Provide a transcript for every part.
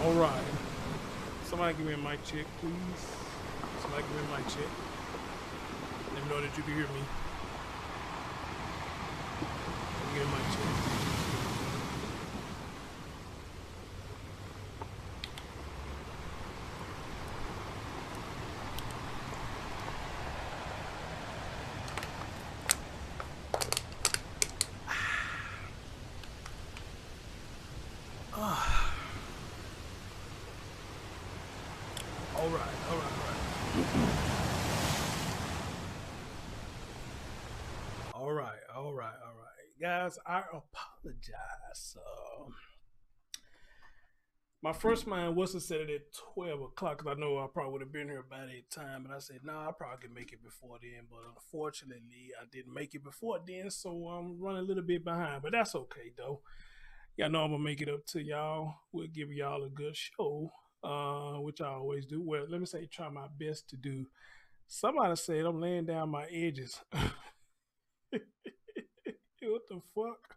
All right. Somebody give me a mic check, please. Somebody give me a mic check. Let me know that you can hear me. Let me get a mic check. All right. Guys, I apologize. My first mind was to set it at 12 o'clock because I know I probably would have been here by that time. But I said, I probably can make it before then. But unfortunately, I didn't make it before then. So I'm running a little bit behind. But that's okay, though. Y'all know I'm going to make it up to y'all. We'll give y'all a good show, which I always do. Well, let me say, try my best to do. Somebody said I'm laying down my edges. What the fuck?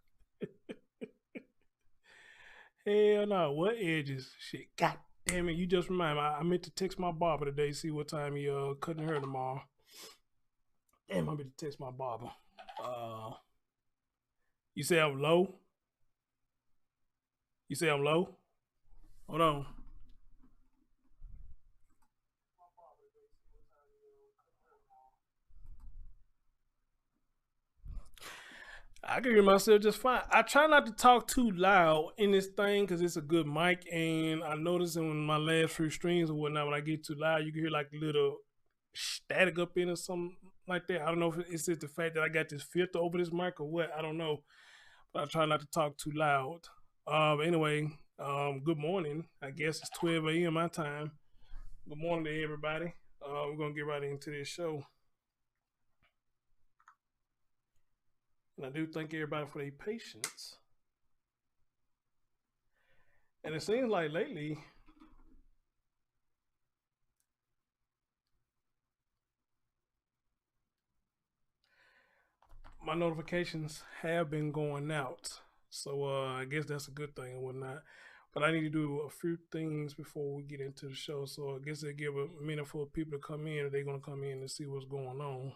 Hell no, what edges? Shit, god damn it! You just remind me. I meant to text my barber today, see what time he cutting her tomorrow. Damn, I meant to text my barber. You say I'm low? You say I'm low? Hold on. I can hear myself just fine. I try not to talk too loud in this thing because it's a good mic, and I noticed in my last few streams or whatnot, when I get too loud, you can hear like a little static up in or something like that. I don't know if it's just the fact that I got this filter over this mic or what. I don't know, but I try not to talk too loud. Anyway, good morning. I guess it's 12 a.m. my time. Good morning to everybody. We're gonna get right into this show. And I do thank everybody for their patience. And it seems like lately, my notifications have been going out. So I guess that's a good thing and whatnot. But I need to do a few things before we get into the show. So I guess they give a minute for people to come in, or they're going to come in and see what's going on.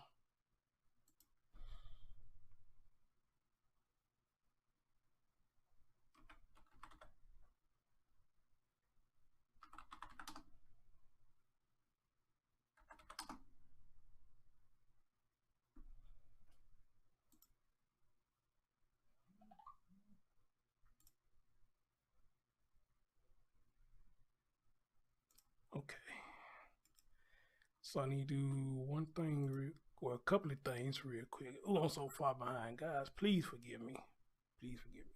Okay. So I need to do one thing, or a couple of things real quick. Oh, I'm so far behind. Guys, please forgive me. Please forgive me.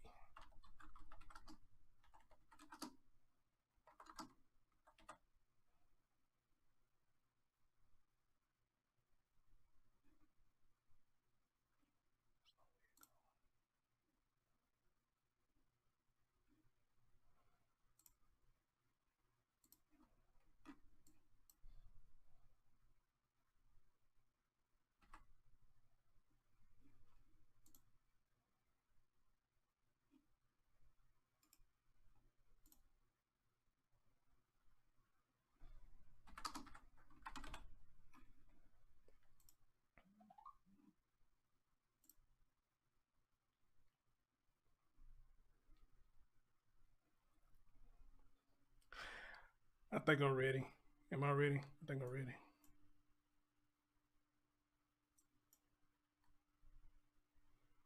I think I'm ready. Am I ready? I think I'm ready.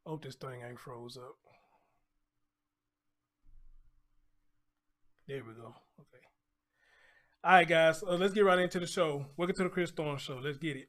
Hope this thing ain't froze up. There we go. Okay. All right, guys. Let's get right into the show. Welcome to the Chris Storm Show. Let's get it.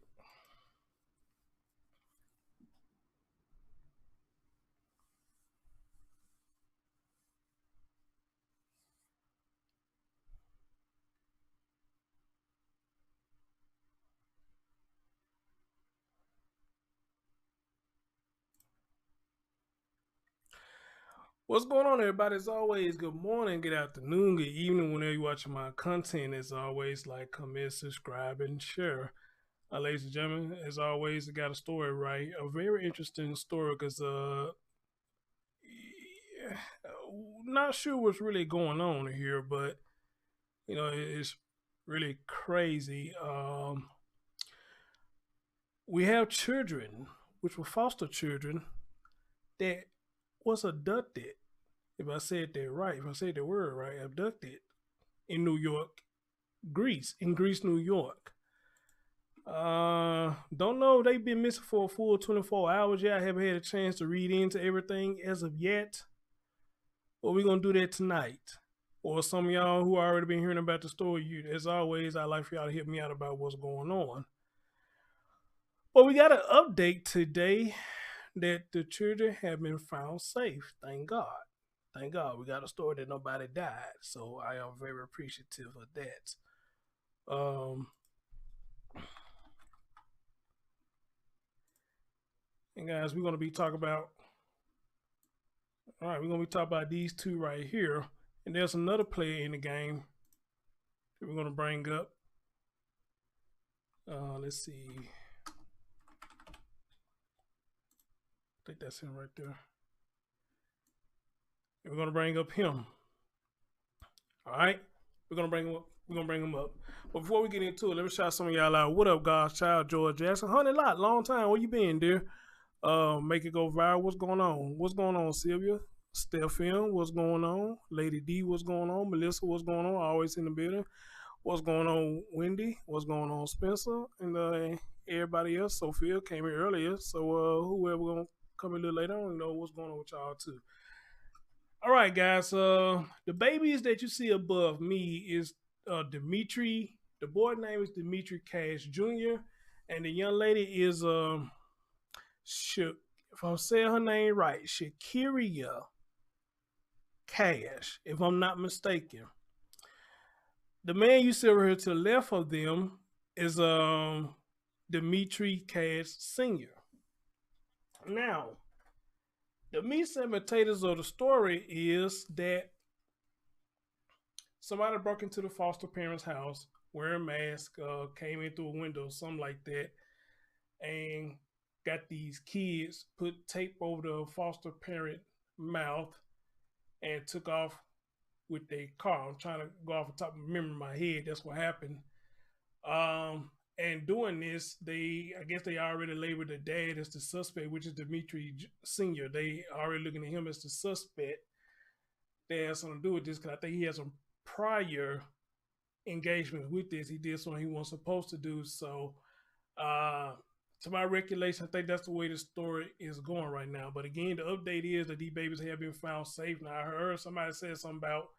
What's going on, everybody? As always, good morning, good afternoon, good evening, whenever you're watching my content. As always, like, comment, subscribe, and share. Ladies and gentlemen, as always, I got a story, right? A very interesting story because, yeah, not sure what's really going on here, but You know, it's really crazy. We have children, which were foster children, that was abducted. If I said that right, if I said the word right, abducted in New York, Greece, New York. Don't know if they've been missing for a full 24 hours yet. I haven't had a chance to read into everything as of yet. But we're gonna do that tonight. Or some of y'all who already been hearing about the story, you as always, I'd like for y'all to hit me out about what's going on. But we got an update today that the children have been found safe. Thank God. Thank God. We got a story that nobody died. So I am very appreciative of that. And guys, we're gonna be talking about we're gonna be talking about these two right here. And there's another player in the game that we're gonna bring up. Let's see. I think that's him right there. And we're gonna bring up him. All right, we're gonna bring him up. We're gonna bring him up. But before we get into it, let me shout some of y'all out. What up, God's child, George Jackson? 100 lot, long time. Where you been, dear? Make it go viral. What's going on? What's going on, Sylvia? Stephen, what's going on? Lady D, what's going on? Melissa, what's going on? Always in the building. What's going on, Wendy? What's going on, Spencer? And everybody else. Sophia came here earlier. So whoever gonna come a little later, I don't know what's going on with y'all too. All right, guys. The babies that you see above me is Dimitri. The boy name is Dimitri Cash Jr. And the young lady is if I'm saying her name right, Shekeria Cash, if I'm not mistaken. The man you see over here to the left of them is Dimitri Cash Sr. Now, the meat and potatoes of the story is that somebody broke into the foster parents' house wearing masks, came in through a window, something like that, and got these kids, put tape over the foster parent mouth, and took off with their car. I'm trying to go off the top of my head. That's what happened. And doing this, I guess they already labeled the dad as the suspect, which is Dimitri Sr. They already looking at him as the suspect. That has something to do with this because I think he has some prior engagement with this. He did something he wasn't supposed to do. So, to my recollection, I think that's the way the story is going right now. But again, the update is that these babies have been found safe. Now, I heard somebody said something about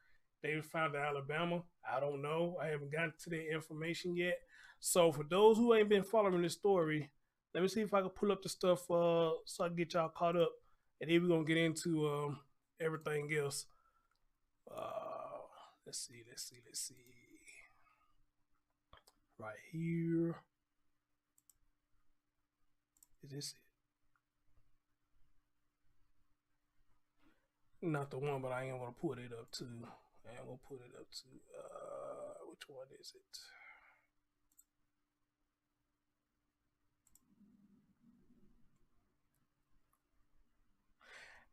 they were found in Alabama. I don't know. I haven't gotten to that information yet. So for those who ain't been following this story, let me see if I can pull up the stuff so I can get y'all caught up. And then we're going to get into everything else. Let's see. Right here. Is this it? Not the one, but I am going to put it up too. Which one is it?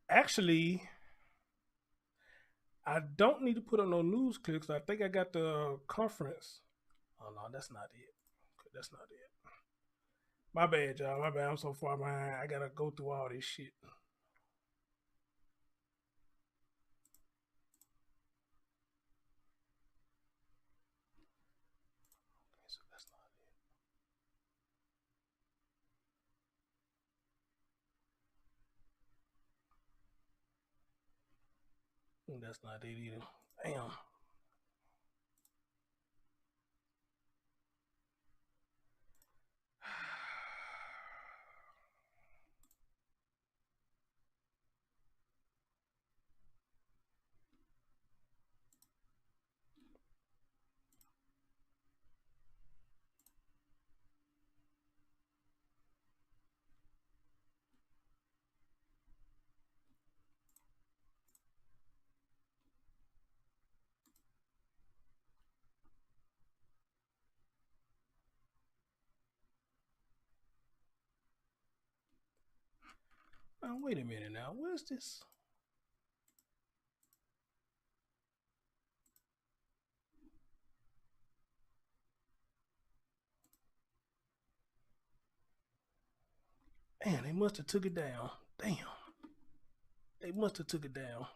Actually, I don't need to put on no news clips. I think I got the conference. Oh no, that's not it. That's not it. My bad, y'all. My bad. I'm so far behind. I gotta go through all this shit. Okay, so that's not it. That's not it either. Damn. Now, wait a minute now. Where's this? Man, they must have took it down. Damn. They must have took it down.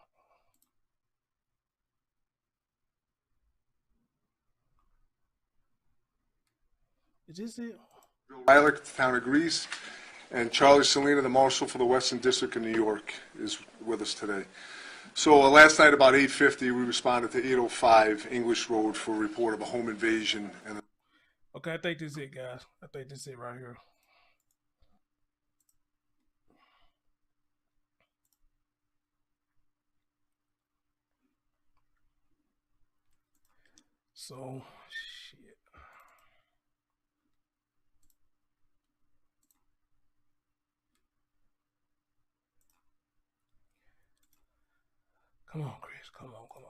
Is this it? Rylick, the town of Greece, and Charlie Salina, the marshal for the Western District of New York, is with us today. So last night about 8:50, we responded to 805 English Road for a report of a home invasion. And okay, I think this is it, guys. I think this is it right here. So, shit. Come on, Chris. Come on, come on.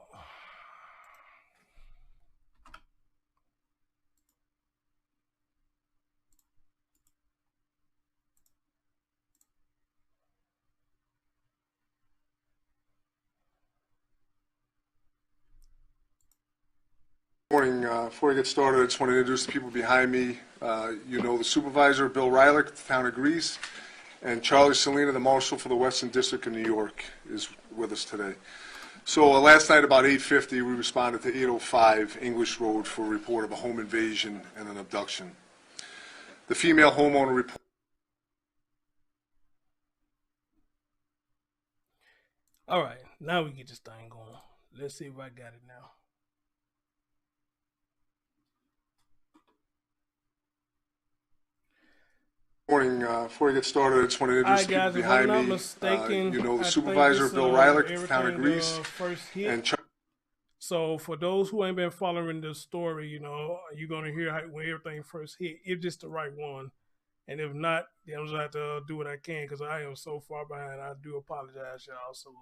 morning, before I get started, I just want to introduce the people behind me. You know the supervisor, Bill Rylick, the town of Greece, and Charlie Salina, the marshal for the Western District of New York, is with us today. So last night about 8:50, we responded to 805 English Road for a report of a home invasion and an abduction. The female homeowner reported. All right, now we get this thing going. Let's see if I got it now. Morning, before I get started, I just want to introduce the people behind me. Mistaken, You know the supervisor, Bill Rylick, the town of Greece, first hit. and So for those who ain't been following the story, you know, you're gonna hear how, when everything first hit, if it's the right one, and if not, then I'm gonna have to do what I can because I am so far behind. I do apologize, y'all. So,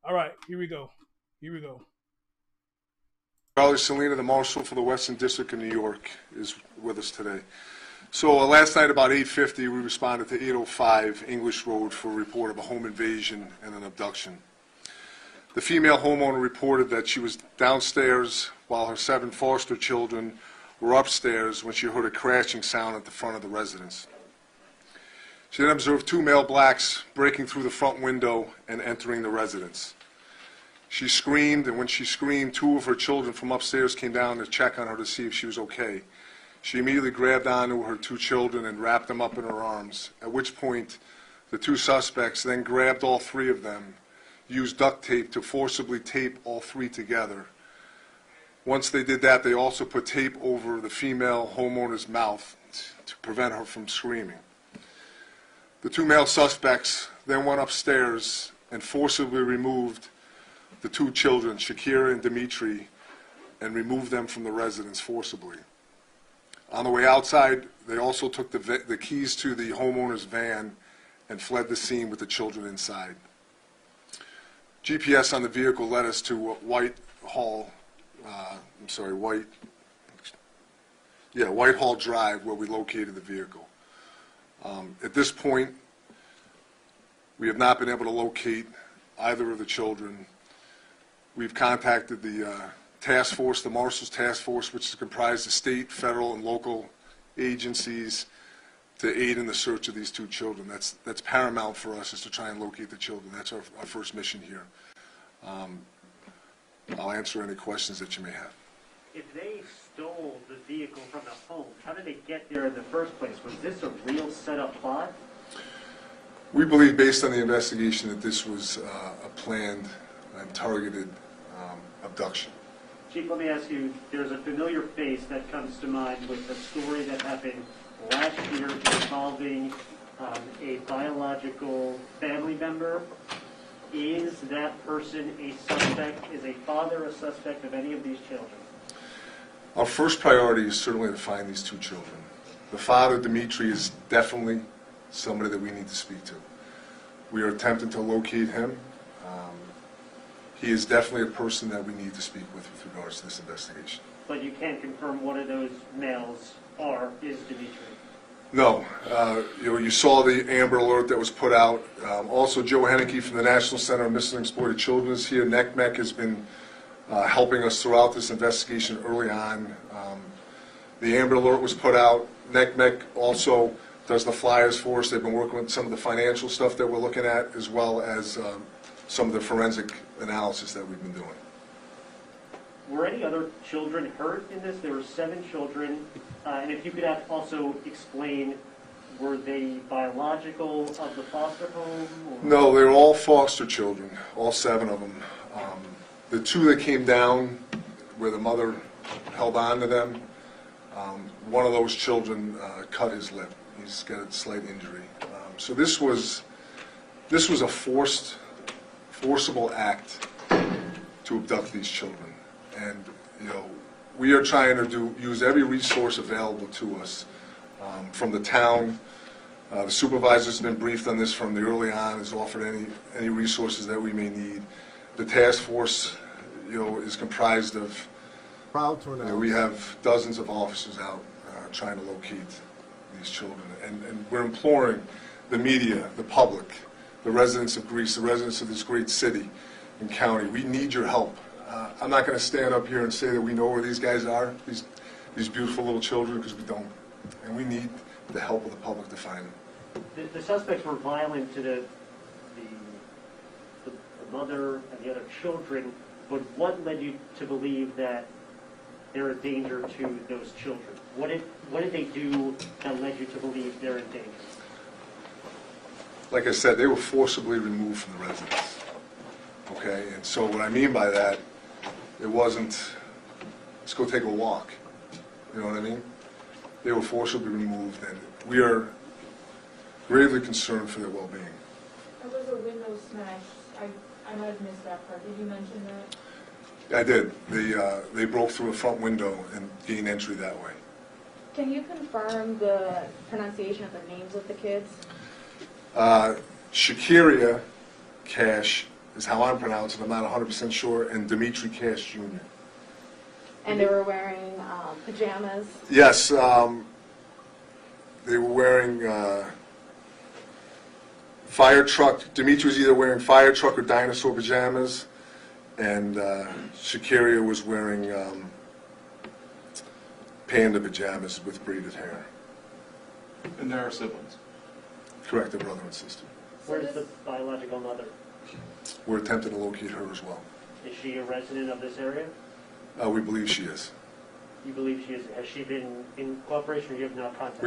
all right, here we go. Here we go. Charlie Salina, the marshal for the Western District of New York, is with us today. So last night about 8:50, we responded to 805 English Road for a report of a home invasion and an abduction. The female homeowner reported that she was downstairs while her 7 foster children were upstairs when she heard a crashing sound at the front of the residence. She then observed 2 male blacks breaking through the front window and entering the residence. She screamed, and when she screamed, 2 of her children from upstairs came down to check on her to see if she was okay. She immediately grabbed onto her 2 children and wrapped them up in her arms, at which point the 2 suspects then grabbed all 3 of them, used duct tape to forcibly tape all 3 together. Once they did that, they also put tape over the female homeowner's mouth to prevent her from screaming. The 2 male suspects then went upstairs and forcibly removed the 2 children, Shekeria and Dimitri, and removed them from the residence forcibly. On the way outside, they also took the keys to the homeowner's van and fled the scene with the children inside. GPS on the vehicle led us to Whitehall Drive, where we located the vehicle. At this point, we have not been able to locate either of the children. We've contacted the task force, the Marshal's Task Force, which is comprised of state, federal, and local agencies to aid in the search of these 2 children. That's paramount for us, is to try and locate the children. That's our first mission here. I'll answer any questions that you may have. If they stole the vehicle from the home, how did they get there in the first place? Was this a real set-up plot? We believe, based on the investigation, that this was a planned and targeted abduction. Chief, let me ask you, there's a familiar face that comes to mind with a story that happened last year involving a biological family member. Is that person a suspect? Is a father a suspect of any of these children? Our first priority is certainly to find these 2 children. The father, Dimitri, is definitely somebody that we need to speak to. We are attempting to locate him. He is definitely a person that we need to speak with regards to this investigation. But you can't confirm one of those males is Dimitri? No. You saw the Amber Alert that was put out. Also, Joe Henneke from the National Center of Missing and Exploited Children is here. NECMEC has been helping us throughout this investigation early on. The Amber Alert was put out. NECMEC also does the flyers for us. They've been working with some of the financial stuff that we're looking at, as well as some of the forensic analysis that we've been doing. Were any other children hurt in this? There were 7 children, and if you could also explain, were they biological of the foster home? Or? No, they're all foster children, all 7 of them. The 2 that came down, where the mother held on to them, one of those children cut his lip. He's got a slight injury. So this was a forcible act to abduct these children. And, you know, we are trying to use every resource available to us from the town. The supervisor's been briefed on this from the early on, has offered any resources that we may need. The task force, you know, is comprised of, we have dozens of officers out trying to locate these children. And we're imploring the media, the public, the residents of Greece, the residents of this great city and county, we need your help. I'm not going to stand up here and say that we know where these guys are, these beautiful little children, because we don't. And we need the help of the public to find them. The suspects were violent to the mother and the other children, but what led you to believe that they're a danger to those children? What did they do that led you to believe they're in danger? Like I said, they were forcibly removed from the residence. Okay, and so what I mean by that, it wasn't, let's go take a walk. You know what I mean? They were forcibly removed, and we are gravely concerned for their well-being. There was a window smash. I might have missed that part. Did you mention that? I did. They broke through a front window and gained entry that way. Can you confirm the pronunciation of the names of the kids? Shekeria Cash is how I'm pronouncing. I'm not 100% sure. And Dimitri Cash Jr. And they were wearing pajamas? Yes, they were wearing fire truck. Dimitri was either wearing fire truck or dinosaur pajamas, and Shekeria was wearing panda pajamas with braided hair. And there are siblings. Correct, a brother and sister. Where's the biological mother? We're attempting to locate her as well. Is she a resident of this area? We believe she is. You believe she is? Has she been in cooperation, or you have not contacted?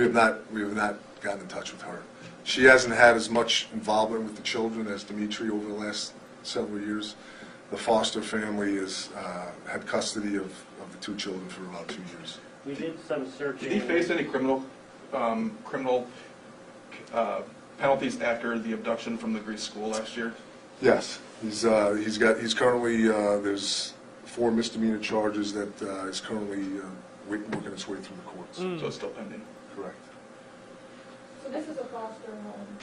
We have not gotten in touch with her. She hasn't had as much involvement with the children as Dimitri over the last several years. The foster family has had custody of the 2 children for about 2 years. We did some searching. Did he face any criminal penalties after the abduction from the Greece school last year? Yes, he's currently there's 4 misdemeanor charges that is currently working its way through the courts. So it's still pending. Correct. So this is a foster home.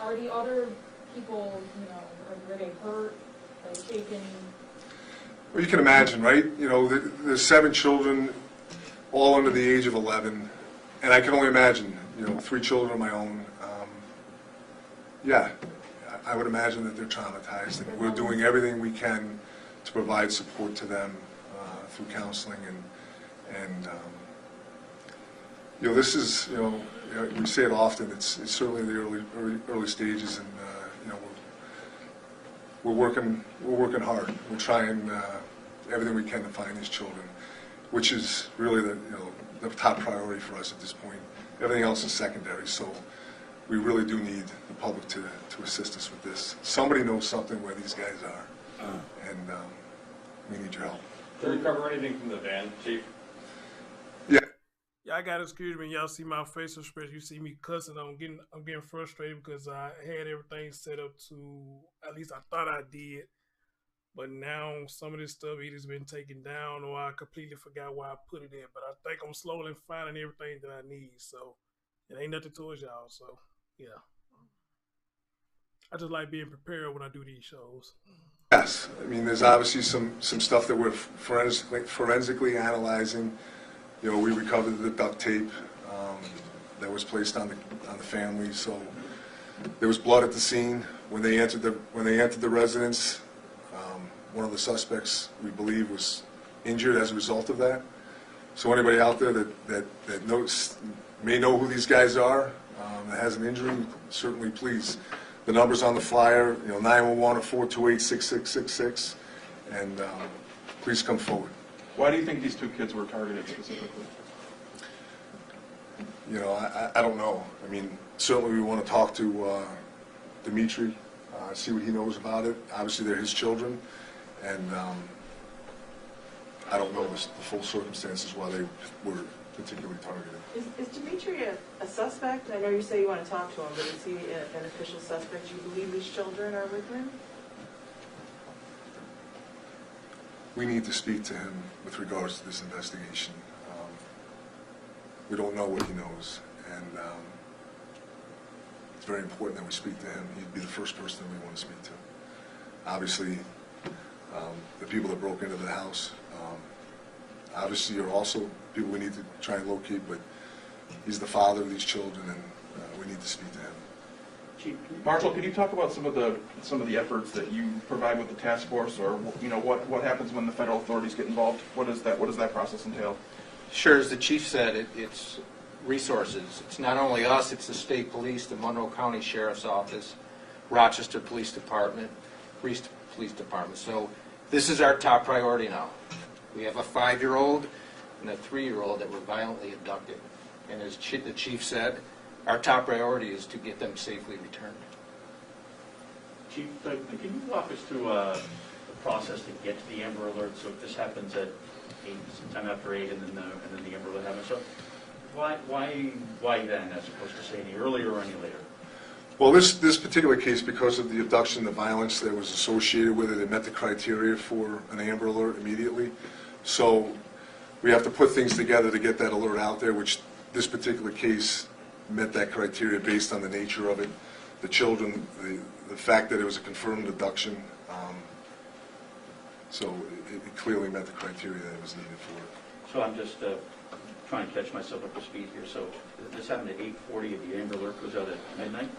Are the other people, were they hurt, are they shaken? Well, you can imagine, right? You know, there's 7 children, all under the age of 11, and I can only imagine, 3 children of my own. Yeah, I would imagine that they're traumatized, and we're doing everything we can to provide support to them through counseling and this is, we say it often. It's certainly the early stages, and we're working hard. We're trying everything we can to find these children, which is really the top priority for us at this point. Everything else is secondary. So we really do need the public to assist us with this. Somebody knows something where these guys are, and we need your help. Did you recover anything from the van, Chief? Yeah. Yeah, I got excuse me. Y'all see my facial expression. You see me cussing. I'm getting frustrated because I had everything set up to, at least I thought I did. But now some of this stuff either's been taken down or I completely forgot where I put it in. But I think I'm slowly finding everything that I need. So it ain't nothing towards y'all. So yeah. I just like being prepared when I do these shows. Yes, I mean, there's obviously some stuff that we're forensically analyzing. We recovered the duct tape that was placed on the family. So there was blood at the scene when they entered the residence. One of the suspects, we believe, was injured as a result of that. So anybody out there that may know who these guys are, that has an injury, certainly please. The number's on the flyer, 911 or 428-6666, and please come forward. Why do you think these two kids were targeted specifically? I don't know. I mean, certainly we want to talk to Dimitri, see what he knows about it. Obviously, they're his children, and I don't know the full circumstances why they were particularly targeted. Is Dimitri a suspect? I know you say you want to talk to him, but is he an official suspect? Do you believe these children are with him? We need to speak to him with regards to this investigation. We don't know what he knows, and it's very important that we speak to him. He'd be the first person that we want to speak to. Obviously, the people that broke into the house, obviously are also people we need to try and locate, but he's the father of these children, and we need to speak to him. Chief, Marshall, could you talk about some of the efforts that you provide with the task force, or what happens when the federal authorities get involved? What does that process entail? Sure, as the chief said, it's resources. It's not only us, it's the state police, the Monroe County Sheriff's Office, Rochester Police Department, Reese Police Department. So this is our top priority now. We have a 5-year-old and a 3-year-old that were violently abducted. And as the chief said, our top priority is to get them safely returned. Chief, can you walk us through the process to get to the Amber Alert? So if this happens at 8, sometime after 8, and then the Amber Alert happens, so why then, as opposed to say any earlier or any later? Well, this particular case, because of the abduction, the violence that was associated with it, it met the criteria for an Amber Alert immediately. So we have to put things together to get that alert out there, which this particular case met that criteria based on the nature of it, the children, the fact that it was a confirmed abduction. So it clearly met the criteria that was needed for it. So I'm just trying to catch myself up to speed here. So this happened at 8:40, and the Amber Alert goes out at midnight?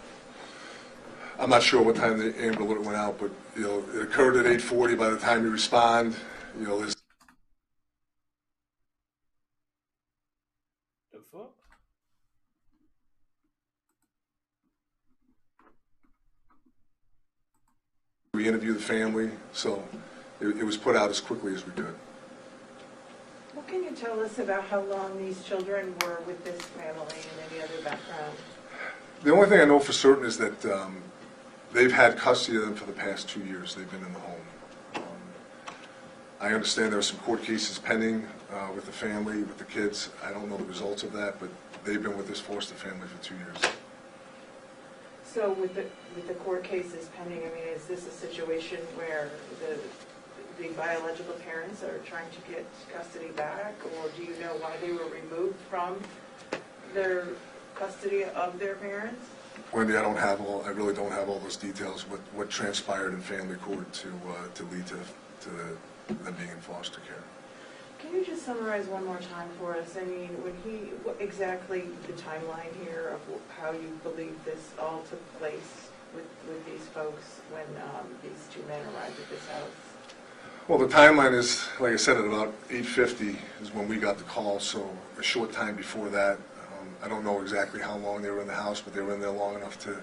I'm not sure what time the Amber Alert went out, but it occurred at 8:40. By the time you respond, there's The fuck? we interview the family, so it was put out as quickly as we could. What can you tell us about how long these children were with this family and any other background? The only thing I know for certain is that they've had custody of them for the past 2 years. They've been in the home. I understand there are some court cases pending with the family, with the kids. I don't know the results of that, but they've been with this foster family for 2 years. So with the court cases pending, I mean, is this a situation where the biological parents are trying to get custody back, or do you know why they were removed from their custody of their parents? Wendy, I really don't have all those details, what transpired in family court to lead to them being in foster care. Can you just summarize one more time for us? I mean, what exactly the timeline here of how you believe this all took place with these folks when these two men arrived at this house? Well, the timeline is, like I said, at about 8:50 is when we got the call, so a short time before that. I don't know exactly how long they were in the house, but they were in there long enough to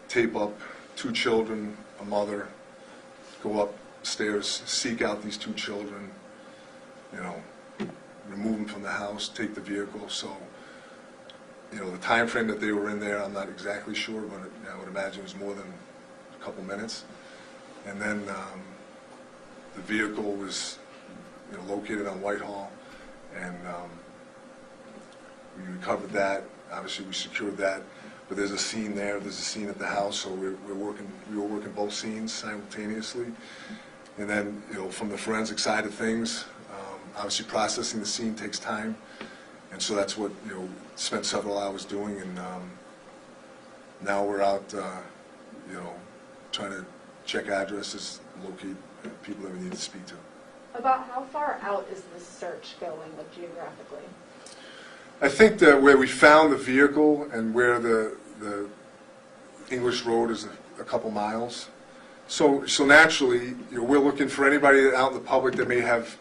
tape up 2 children, a mother, go upstairs, seek out these 2 children, remove them from the house, take the vehicle. So, the time frame that they were in there, I'm not exactly sure, but I would imagine it was more than a couple minutes. And then the vehicle was, located on Whitehall, and we recovered that. Obviously, we secured that. But there's a scene there. There's a scene at the house, so we were working both scenes simultaneously. And then, from the forensic side of things, obviously processing the scene takes time, and so that's what spent several hours doing. And now we're out, trying to check addresses, locate people that we need to speak to. About how far out is this search going, like geographically? I think that where we found the vehicle and where the English Road is a couple miles. So naturally, we're looking for anybody out in the public that may have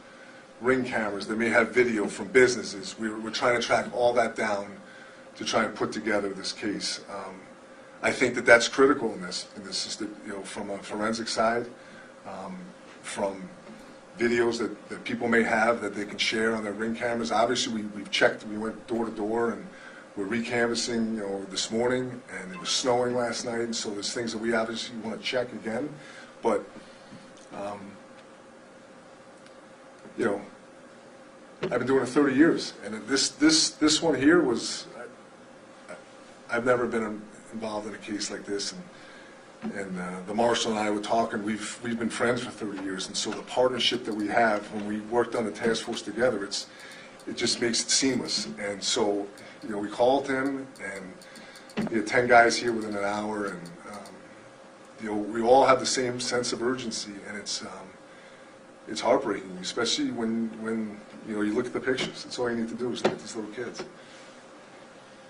Ring cameras, that may have video from businesses. We're trying to track all that down to try and put together this case. I think that that's critical in this system, you know, from a forensic side, from videos that people may have that they can share on their Ring cameras. Obviously, we've checked, we went door to door, and we're recanvassing, you know, this morning, and it was snowing last night, and so there's things that we obviously want to check again. But, you know, I've been doing it 30 years, and this one here was, I've never been involved in a case like this, and the marshal and I were talking. We've been friends for 30 years, and so the partnership that we have when we worked on the task force together, it just makes it seamless. And so, you know, we called him, and he had 10 guys here within an hour, and you know, we all have the same sense of urgency, and it's heartbreaking, especially when you know, you look at the pictures. That's all you need to do is look at these little kids.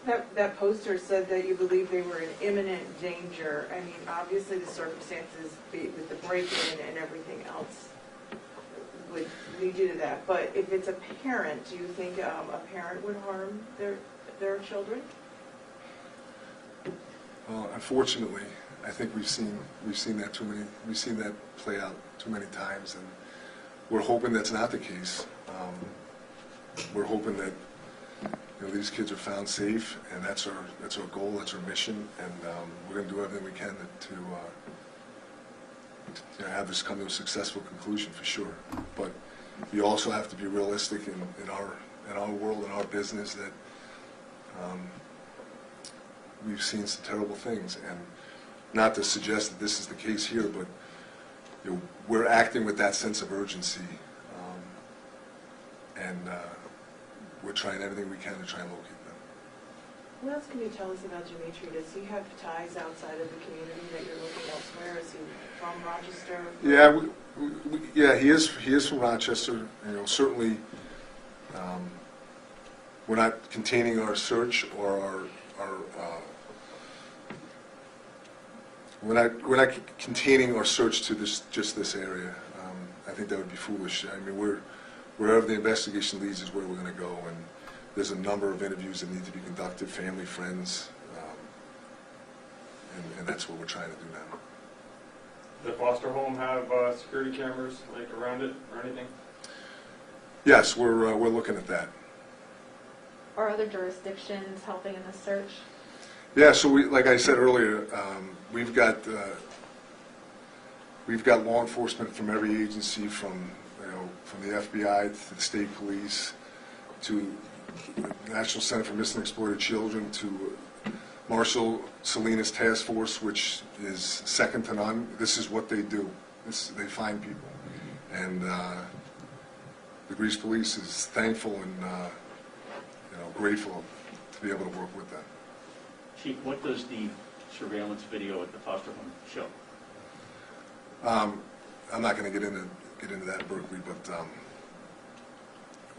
That poster said that you believe they were in imminent danger. I mean, obviously the circumstances with the break-in and everything else would lead you to that. But if it's a parent, do you think a parent would harm their children? Well, unfortunately, I think we've seen that too many. We've seen that play out too many times, and we're hoping that's not the case. We're hoping that, you know, these kids are found safe, and that's our goal, that's our mission, and we're going to do everything we can to you know, have this come to a successful conclusion for sure. But you also have to be realistic in our world, in our business, that we've seen some terrible things, and not to suggest that this is the case here, but you know, we're acting with that sense of urgency, and we're trying everything we can to try and locate them. What else can you tell us about Dimitri? Does he have ties outside of the community that you're looking elsewhere? Is he from Rochester? Yeah, yeah, he is from Rochester. You know, certainly, we're not containing our search or we're not containing our search to just this area. I think that would be foolish. I mean, wherever the investigation leads is where we're going to go, and there's a number of interviews that need to be conducted, family, friends, and that's what we're trying to do now. Does the foster home have security cameras like around it or anything? Yes, we're looking at that. Are other jurisdictions helping in the search? Yeah, so like I said earlier, we've got law enforcement from every agency, from the FBI to the state police to the National Center for Missing and Exploited Children to Marshal Salinas Task Force, which is second to none. This is what they do. They find people, and the Greece Police is thankful and grateful to be able to work with them. Chief, what does the surveillance video at the foster home show? I'm not going to get into that, Berkeley, but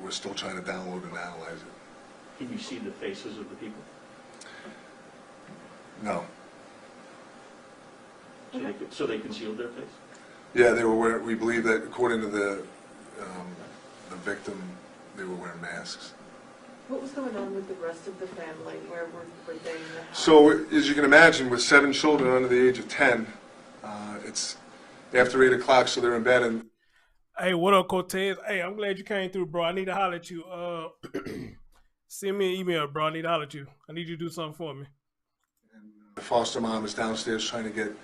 we're still trying to download and analyze it. Can you see the faces of the people? No. So they concealed their face? Yeah, they were wearing, we believe that according to the victim, they were wearing masks. What was going on with the rest of the family? Where were they in the house? So, as you can imagine, with 7 children under the age of 10, it's after 8 o'clock, so they're in bed. And hey, what up, Cortez? Hey, I'm glad you came through, bro. I need to holler at you. Send me an email, bro. I need to holler at you. I need you to do something for me. The foster mom is downstairs trying to get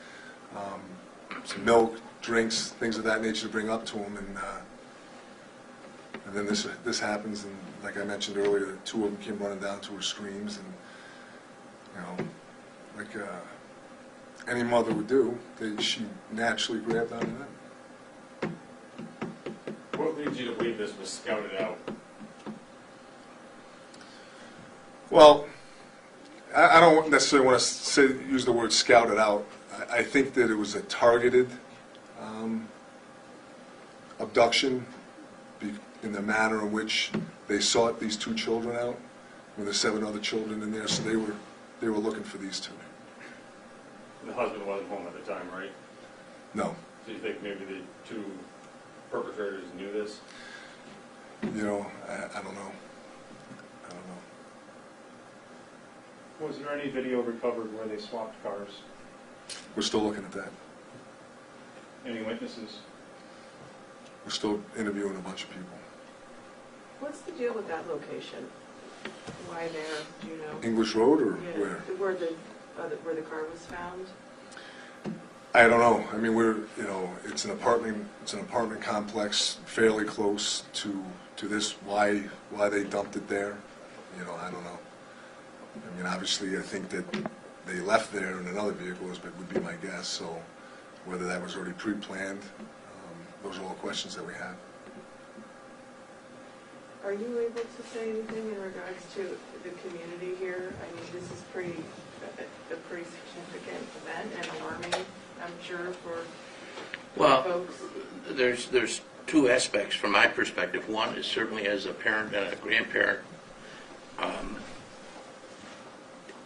some milk, drinks, things of that nature to bring up to him, and then this happens, and like I mentioned earlier, 2 of them came running down to her screams, and like any mother would do, she naturally grabbed onto them. What leads you to believe this was scouted out? Well, I don't necessarily want to use the word scouted out. I think that it was a targeted abduction in the manner in which they sought these 2 children out, when there's 7 other children in there, so they were looking for these 2. The husband wasn't home at the time, right? No. So you think maybe the 2 perpetrators knew this? I don't know. Was there any video recovered where they swapped cars? We're still looking at that. Any witnesses? We're still interviewing a bunch of people. What's the deal with that location? Why there, do you know? English Road or Yeah, where? where the car was found? I don't know. I mean, it's an apartment complex fairly close to this. Why they dumped it there? I don't know. I mean, obviously, I think that they left there in another vehicle would be my guess. So whether that was already pre-planned, those are all questions that we have. Are you able to say anything in regards to the community here? I mean, this is a pretty significant event and alarming, I'm sure, for folks. There's two aspects from my perspective. One is certainly as a parent and a grandparent,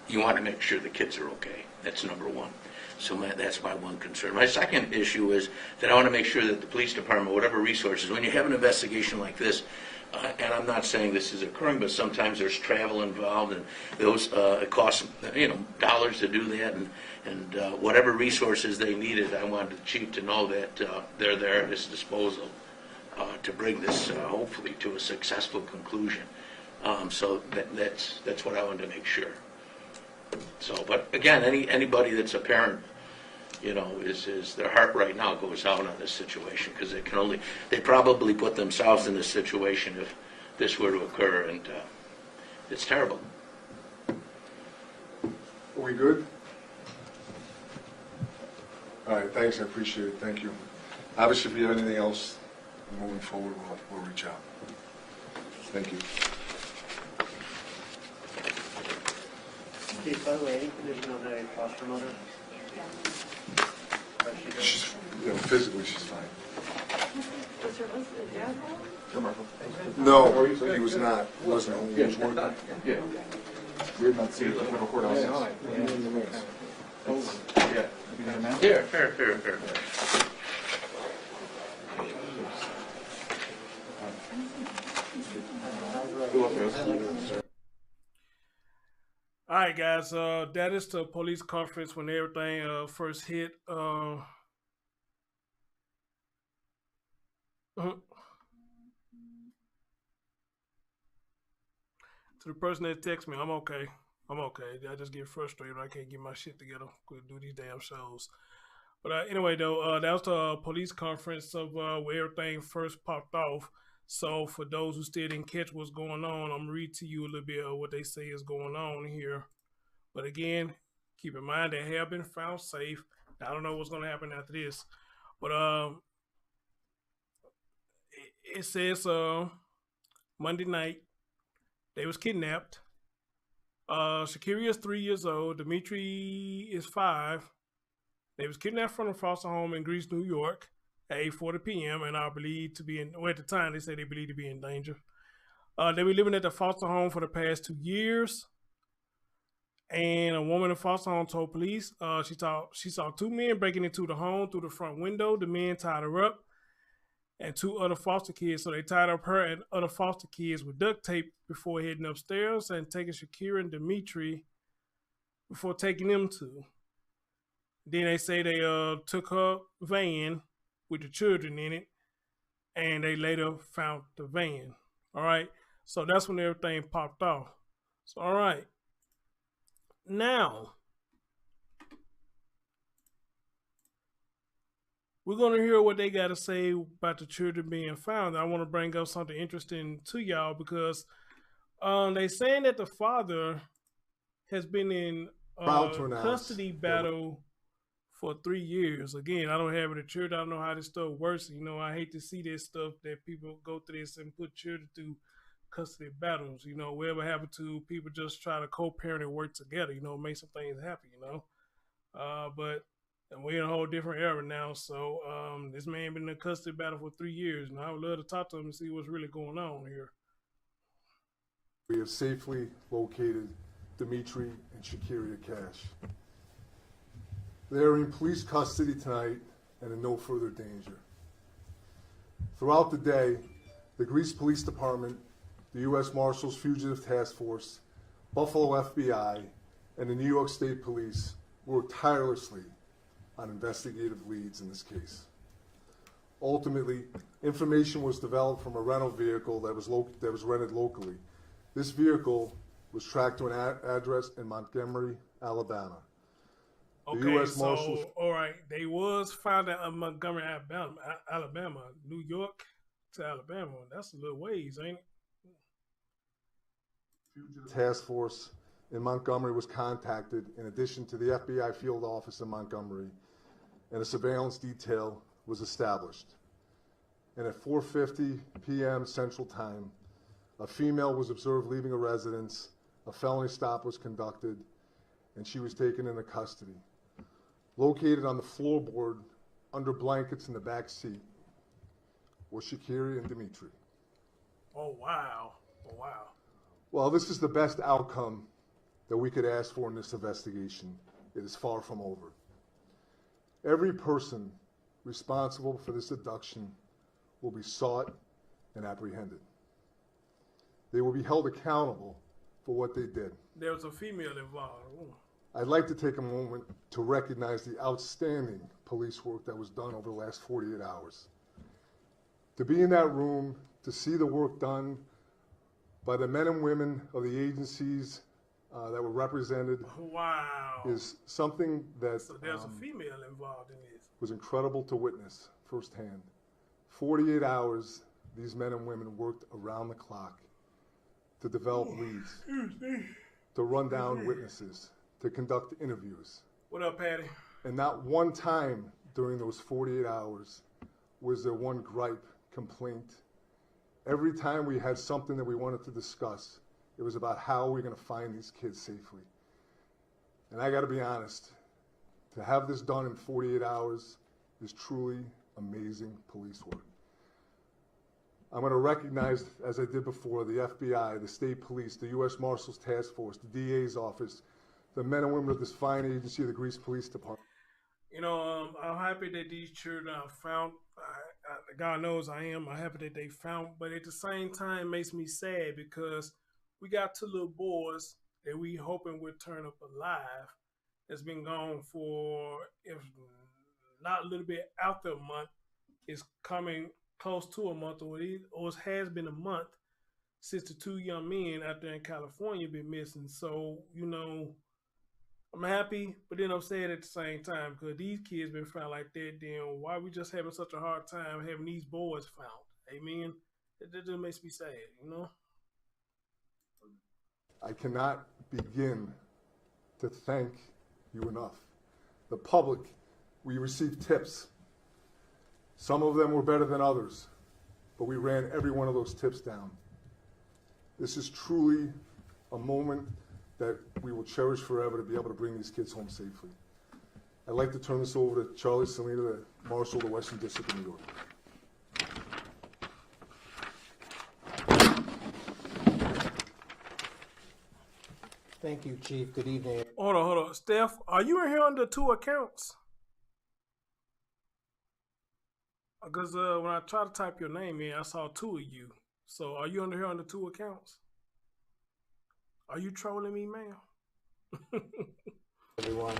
you want to make sure the kids are okay. That's number one. So that's my one concern. My second issue is that I want to make sure that the police department, whatever resources, when you have an investigation like this, and I'm not saying this is occurring, but sometimes there's travel involved, and those it costs dollars to do that, and whatever resources they needed, I wanted the chief to know that they're there at his disposal to bring this hopefully to a successful conclusion. So that's what I wanted to make sure. So, but again, anybody that's a parent, is their heart right now goes out on this situation, because they probably put themselves in this situation if this were to occur, and it's terrible. Are we good? All right, thanks. I appreciate it. Thank you. Obviously, if you have anything else moving forward, we'll reach out. Thank you. Chief, by the way, any condition on the foster mother? She's, physically she's fine. Was her husband dad home? No, he was not. He wasn't home. He was working. Yeah. We're not seeing the federal courthouse. Yeah. Here. All right, guys. That is the police conference when everything first hit. To the person that texts me, I'm okay. I just get frustrated. I can't get my shit together. Could do these damn shows. But anyway, though, that was the police conference of where everything first popped off. So for those who still didn't catch what's going on, I'm gonna read to you a little bit of what they say is going on here. But again, keep in mind they have been found safe. I don't know what's gonna happen after this, but it says Monday night they was kidnapped. Shekeria is 3 years old. Dimitri is 5. They was kidnapped from a foster home in Greece, New York, at 8:40 p.m. and are believed to be at the time they say they believe to be in danger. They were living at the foster home for the past 2 years. And a woman in the foster home told police she saw 2 men breaking into the home through the front window. The men tied her up and 2 other foster kids. So they tied up her and other foster kids with duct tape before heading upstairs and taking Shekeria and Dimitri before taking them to. Then they say they took her van with the children in it, and they later found the van. All right, so that's when everything popped off. So all right, now we're gonna hear what they got to say about the children being found. I want to bring up something interesting to y'all because they saying that the father has been in custody battle for 3 years. Again, I don't have it at church. I don't know how this stuff works. I hate to see this stuff that people go through this and put children through custody battles. Whatever happened to people just try to co-parent and work together, make some things happen, but we're in a whole different era now. So this man been in a custody battle for 3 years. And I would love to talk to him and see what's really going on here. We have safely located Dimitri and Shekeria Cash. They are in police custody tonight and in no further danger. Throughout the day, the Greece Police Department, the U.S. Marshals Fugitive Task Force, Buffalo FBI, and the New York State Police worked tirelessly on investigative leads in this case. Ultimately, information was developed from a rental vehicle that was rented locally. This vehicle was tracked to an address in Montgomery, Alabama. Okay, so, all right, they was found in Montgomery, Alabama, New York to Alabama. That's a little ways, ain't it? Task force in Montgomery was contacted in addition to the FBI field office in Montgomery, and a surveillance detail was established. And at 4:50 p.m. Central Time, a female was observed leaving a residence, a felony stop was conducted, and she was taken into custody. Located on the floorboard under blankets in the back seat were Shekeria and Dimitri. Oh, wow. Oh, wow. Well, this is the best outcome that we could ask for in this investigation. It is far from over. Every person responsible for this abduction will be sought and apprehended. They will be held accountable for what they did. There was a female involved. Ooh. I'd like to take a moment to recognize the outstanding police work that was done over the last 48 hours. To be in that room, to see the work done by the men and women of the agencies that were represented, wow, is something that so there's a female involved in this. Was incredible to witness firsthand. 48 hours, these men and women worked around the clock to develop leads, to run down witnesses, to conduct interviews. What up, Patty? And not one time during those 48 hours was there one gripe, complaint. Every time we had something that we wanted to discuss, it was about how we're going to find these kids safely. And I got to be honest, to have this done in 48 hours is truly amazing police work. I'm going to recognize, as I did before, the FBI, the state police, the U.S. Marshals Task Force, the DA's office, the men and women of this fine agency, the Greece Police Department. You know, I'm happy that these children are found. God knows I am. I'm happy that they found, but at the same time, it makes me sad because we got two little boys that we hoping will turn up alive. That's been gone for, if not a little bit after a month, it's coming close to a month, or it has been a month since the two young men out there in California been missing. So, you know, I'm happy, but then I'm sad at the same time because these kids been found like that. Then why we just having such a hard time having these boys found? Amen. That just makes me sad, you know. I cannot begin to thank you enough. The public, we received tips. Some of them were better than others, but we ran every one of those tips down. This is truly a moment that we will cherish forever, to be able to bring these kids home safely. I'd like to turn this over to Charlie Salina, the Marshal of the Western District of New York. Thank you, Chief. Good evening. Hold on. Steph, are you in here under two accounts? Because when I try to type your name in, I saw two of you. So are you under here under two accounts? Are you trolling me, ma'am? Everyone,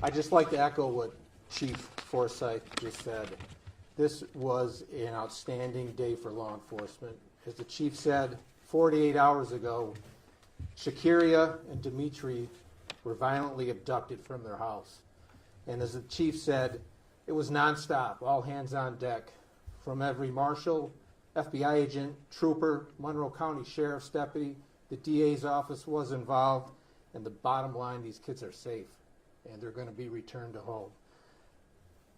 I'd just like to echo what Chief Forsyth just said. This was an outstanding day for law enforcement. As the Chief said, 48 hours ago, Shekeria and Dimitri were violently abducted from their house. And as the Chief said, it was nonstop, all hands on deck, from every marshal, FBI agent, trooper, Monroe County Sheriff's deputy. The DA's office was involved, and the bottom line, these kids are safe, and they're going to be returned to home.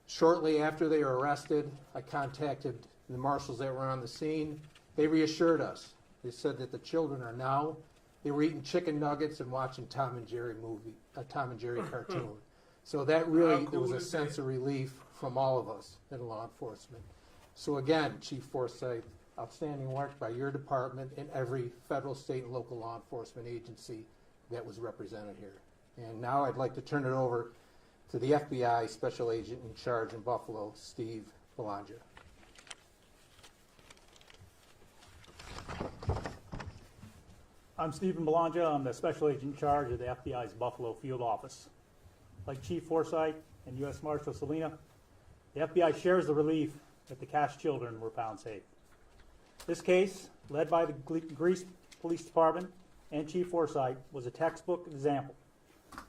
Shortly after they were arrested, I contacted the marshals that were on the scene. They reassured us. They said that the children are now, they were eating chicken nuggets and watching Tom and Jerry cartoon. So that really, there was a sense of relief from all of us in law enforcement. So again, Chief Forsyth, outstanding work by your department and every federal, state, and local law enforcement agency that was represented here. And now I'd like to turn it over to the FBI Special Agent in charge in Buffalo, Steve Belanger. I'm Stephen Belongia. I'm the special agent in charge of the FBI's Buffalo field office. Like Chief Forsythe and U.S. Marshal Salina, the FBI shares the relief that the Cash children were found safe. This case, led by the Greece Police Department and Chief Forsythe, was a textbook example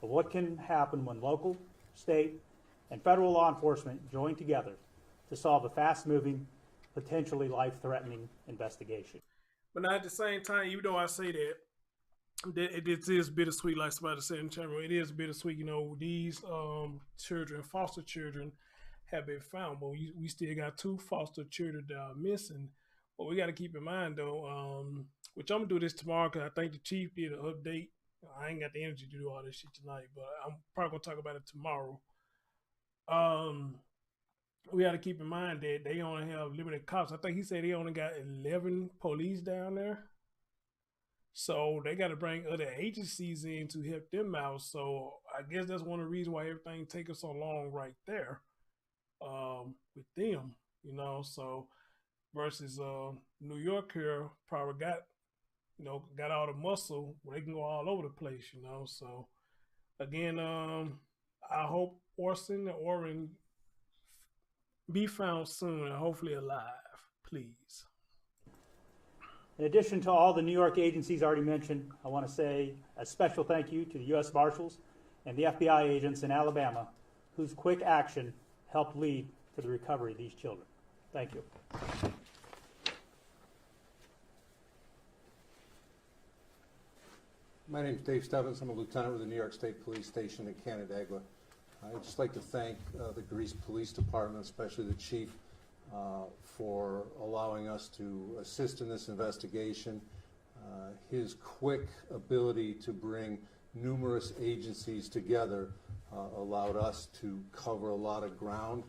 of what can happen when local, state, and federal law enforcement join together to solve a fast-moving, potentially life-threatening investigation. But now at the same time, even though I say that, it is bittersweet, like somebody said in the chamber. It is bittersweet, you know. These children, foster children, have been found, but we still got 2 foster children that are missing. But we got to keep in mind, though, which I'm gonna do this tomorrow because I think the chief did an update. I ain't got the energy to do all this shit tonight, but I'm probably gonna talk about it tomorrow. We got to keep in mind that they only have limited cops. I think he said they only got 11 police down there. So they got to bring other agencies in to help them out. So I guess that's one of the reasons why everything takes so long right there with them, you know. So versus New York here probably got all the muscle where they can go all over the place, you know. So again, I hope Orrin be found soon and hopefully alive, please. In addition to all the New York agencies already mentioned, I want to say a special thank you to the U.S. Marshals and the FBI agents in Alabama whose quick action helped lead to the recovery of these children. Thank you. My name is Dave Stebbins. I'm a lieutenant with the New York State Police Station in Canandaigua. I'd just like to thank the Greece Police Department, especially the chief, for allowing us to assist in this investigation. His quick ability to bring numerous agencies together allowed us to cover a lot of ground.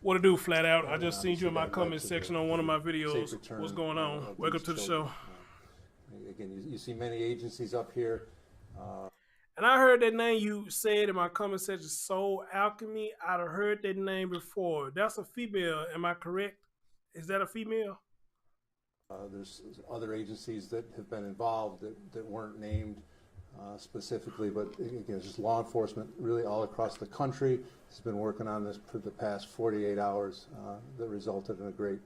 What to do, flat out? I just seen you in my comment section on one of my videos. What's going on? Welcome to the show. Again, you see many agencies up here. And I heard that name you said in my comment section, Soul Alchemy. I'd have heard that name before. That's a female. Am I correct? Is that a female? There's other agencies that have been involved that weren't named specifically, but again, it's just law enforcement really all across the country has been working on this for the past 48 hours that resulted in a great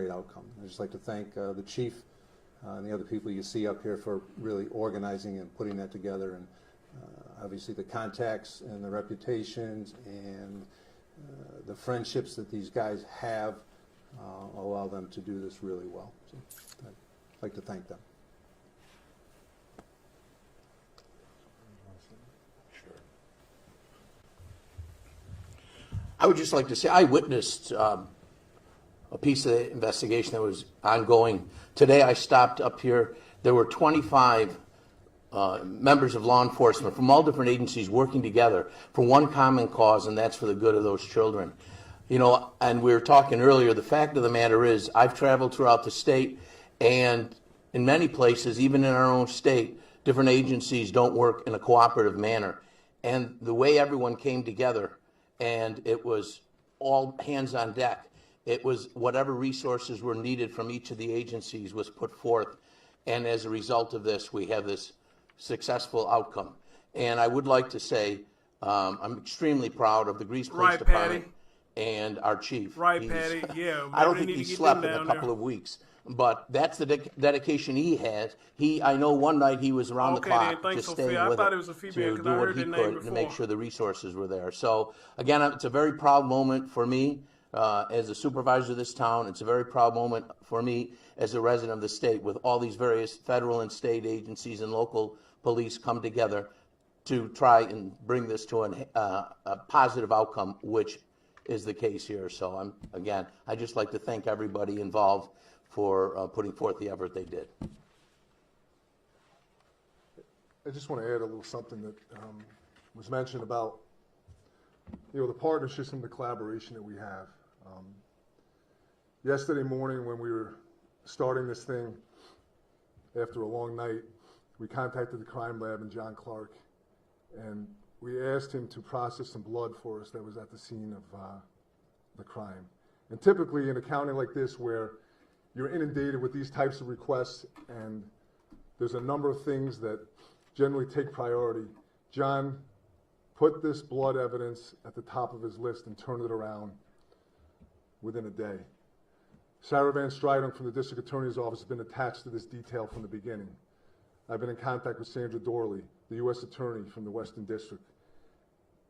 outcome. I'd just like to thank the chief and the other people you see up here for really organizing and putting that together, and obviously the contacts and the reputations and the friendships that these guys have allow them to do this really well. So I'd like to thank them. I would just like to say I witnessed a piece of the investigation that was ongoing. Today I stopped up here. There were 25 members of law enforcement from all different agencies working together for one common cause, and that's for the good of those children. You know, and we were talking earlier, the fact of the matter is I've traveled throughout the state, and in many places, even in our own state, different agencies don't work in a cooperative manner. And the way everyone came together, and it was all hands on deck. It was whatever resources were needed from each of the agencies was put forth. And as a result of this, we have this successful outcome. And I would like to say I'm extremely proud of the Greece Police Department and our chief. Right, Patty, yeah. I don't think he slept in a couple of weeks. But that's the dedication he has. I know one night he was around the clock just staying with it to do what he could to make sure the resources were there. So again, it's a very proud moment for me as a supervisor of this town. It's a very proud moment for me as a resident of the state, with all these various federal and state agencies and local police come together to try and bring this to a positive outcome, which is the case here. So I just like to thank everybody involved for putting forth the effort they did. I just want to add a little something that was mentioned about, the partnerships and the collaboration that we have. Yesterday morning when we were starting this thing, after a long night, we contacted the crime lab and John Clark, and we asked him to process some blood for us that was at the scene of the crime. And typically in a county like this where you're inundated with these types of requests and there's a number of things that generally take priority. John put this blood evidence at the top of his list and turned it around within a day. Sarah Van Striding from the District Attorney's Office has been attached to this detail from the beginning. I've been in contact with Sandra Dorley, the U.S. Attorney from the Western District.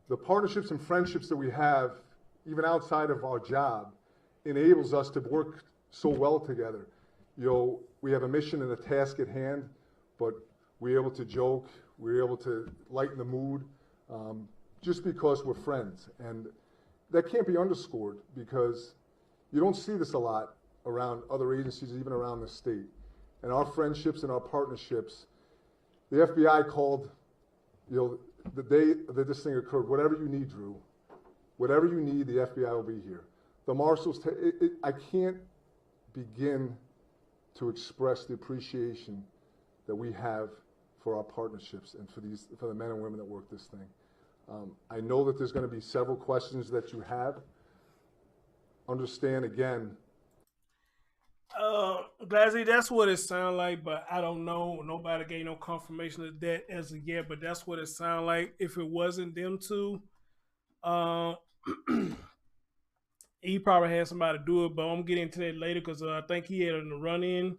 The partnerships and friendships that we have, even outside of our job, enables us to work so well together. You know, we have a mission and a task at hand, but we're able to joke, we're able to lighten the mood, just because we're friends. And that can't be underscored, because you don't see this a lot around other agencies, even around the state. And our friendships and our partnerships, the FBI called, you know, the day that this thing occurred, whatever you need, Drew, whatever you need, the FBI will be here. The marshals, I can't begin to express the appreciation that we have for our partnerships and for the men and women that work this thing. I know that there's going to be several questions that you have. Understand again. Glazzy, that's what it sounds like, but I don't know. Nobody gave no confirmation of that as of yet, but that's what it sounds like. If it wasn't them two, he probably had somebody do it, but I'm getting into that later because I think he had a run-in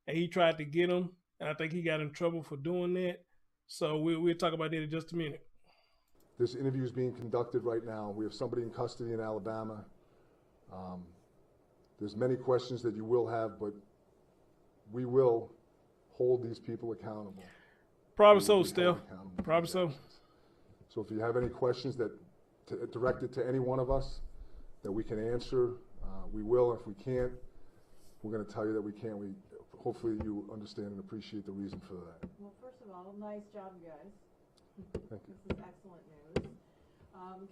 and he tried to get him, and I think he got in trouble for doing that. So we'll talk about that in just a minute. This interview is being conducted right now. We have somebody in custody in Alabama. There's many questions that you will have, but we will hold these people accountable. Probably so, Steph. Probably so. So if you have any questions that directed to any one of us that we can answer, we will. If we can't, we're going to tell you that we can't. Hopefully you understand and appreciate the reason for that. Well, first of all, nice job, guys. Thank you. This is excellent news.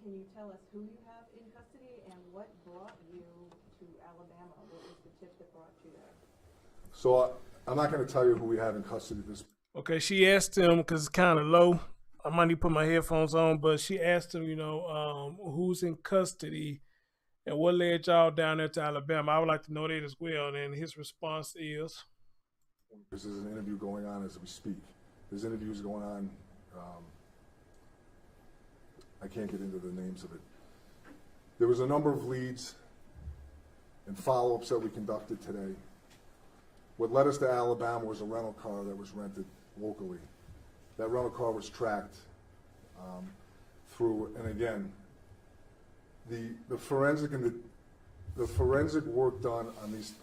Can you tell us who you have in custody and what brought you to Alabama? What was the tip that brought you there? So I'm not going to tell you who we have in custody this. Okay, she asked him, because it's kind of low, I might need to put my headphones on, but she asked him, you know, who's in custody and what led y'all down there to Alabama. I would like to know that as well. And his response is, this is an interview going on as we speak. There's interviews going on. I can't get into the names of it. There was a number of leads and follow-ups that we conducted today. What led us to Alabama was a rental car that was rented locally. That rental car was tracked through, and again, the forensic and the forensic work done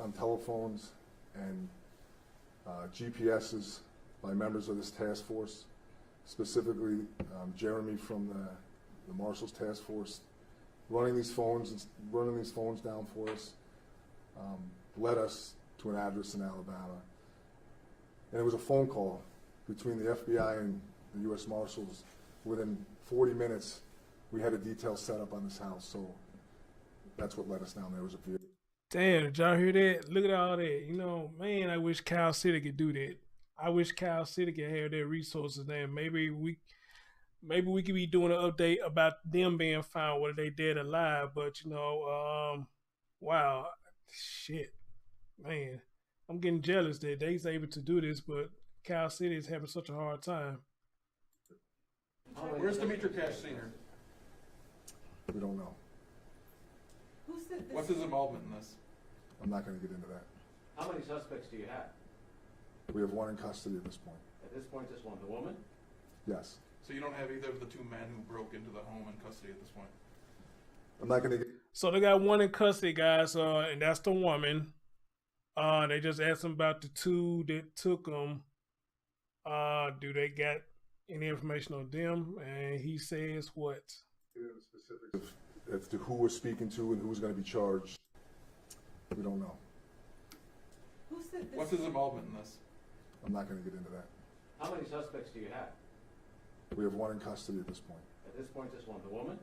on telephones and GPSs by members of this task force, specifically Jeremy from the Marshals Task Force, running these phones down for us, led us to an address in Alabama. And it was a phone call between the FBI and the U.S. Marshals. Within 40 minutes, we had a detail set up on this house. So that's what led us down there. It was a vehicle. damn, did y'all hear that? Look at all that. You know, man, I wish Cal City could do that. I wish Cal City could have their resources there. Maybe we could be doing an update about them being found, whether they dead or alive. But you know, wow, shit, man, I'm getting jealous that they's able to do this, but Cal City is having such a hard time. Where's Dimitri Sr.? We don't know. What's his involvement in this? I'm not going to get into that. How many suspects do you have? We have one in custody at this point. At this point, just one. The woman? Yes. So you don't have either of the two men who broke into the home in custody at this point? I'm not going to get... So they got one in custody, guys, and that's the woman. They just asked him about the two that took them. Do they got any information on them? And he says what? Specifics as to who we're speaking to and who's going to be charged. We don't know. What's his involvement in this? I'm not going to get into that. How many suspects do you have? We have one in custody at this point. At this point, just one. The woman?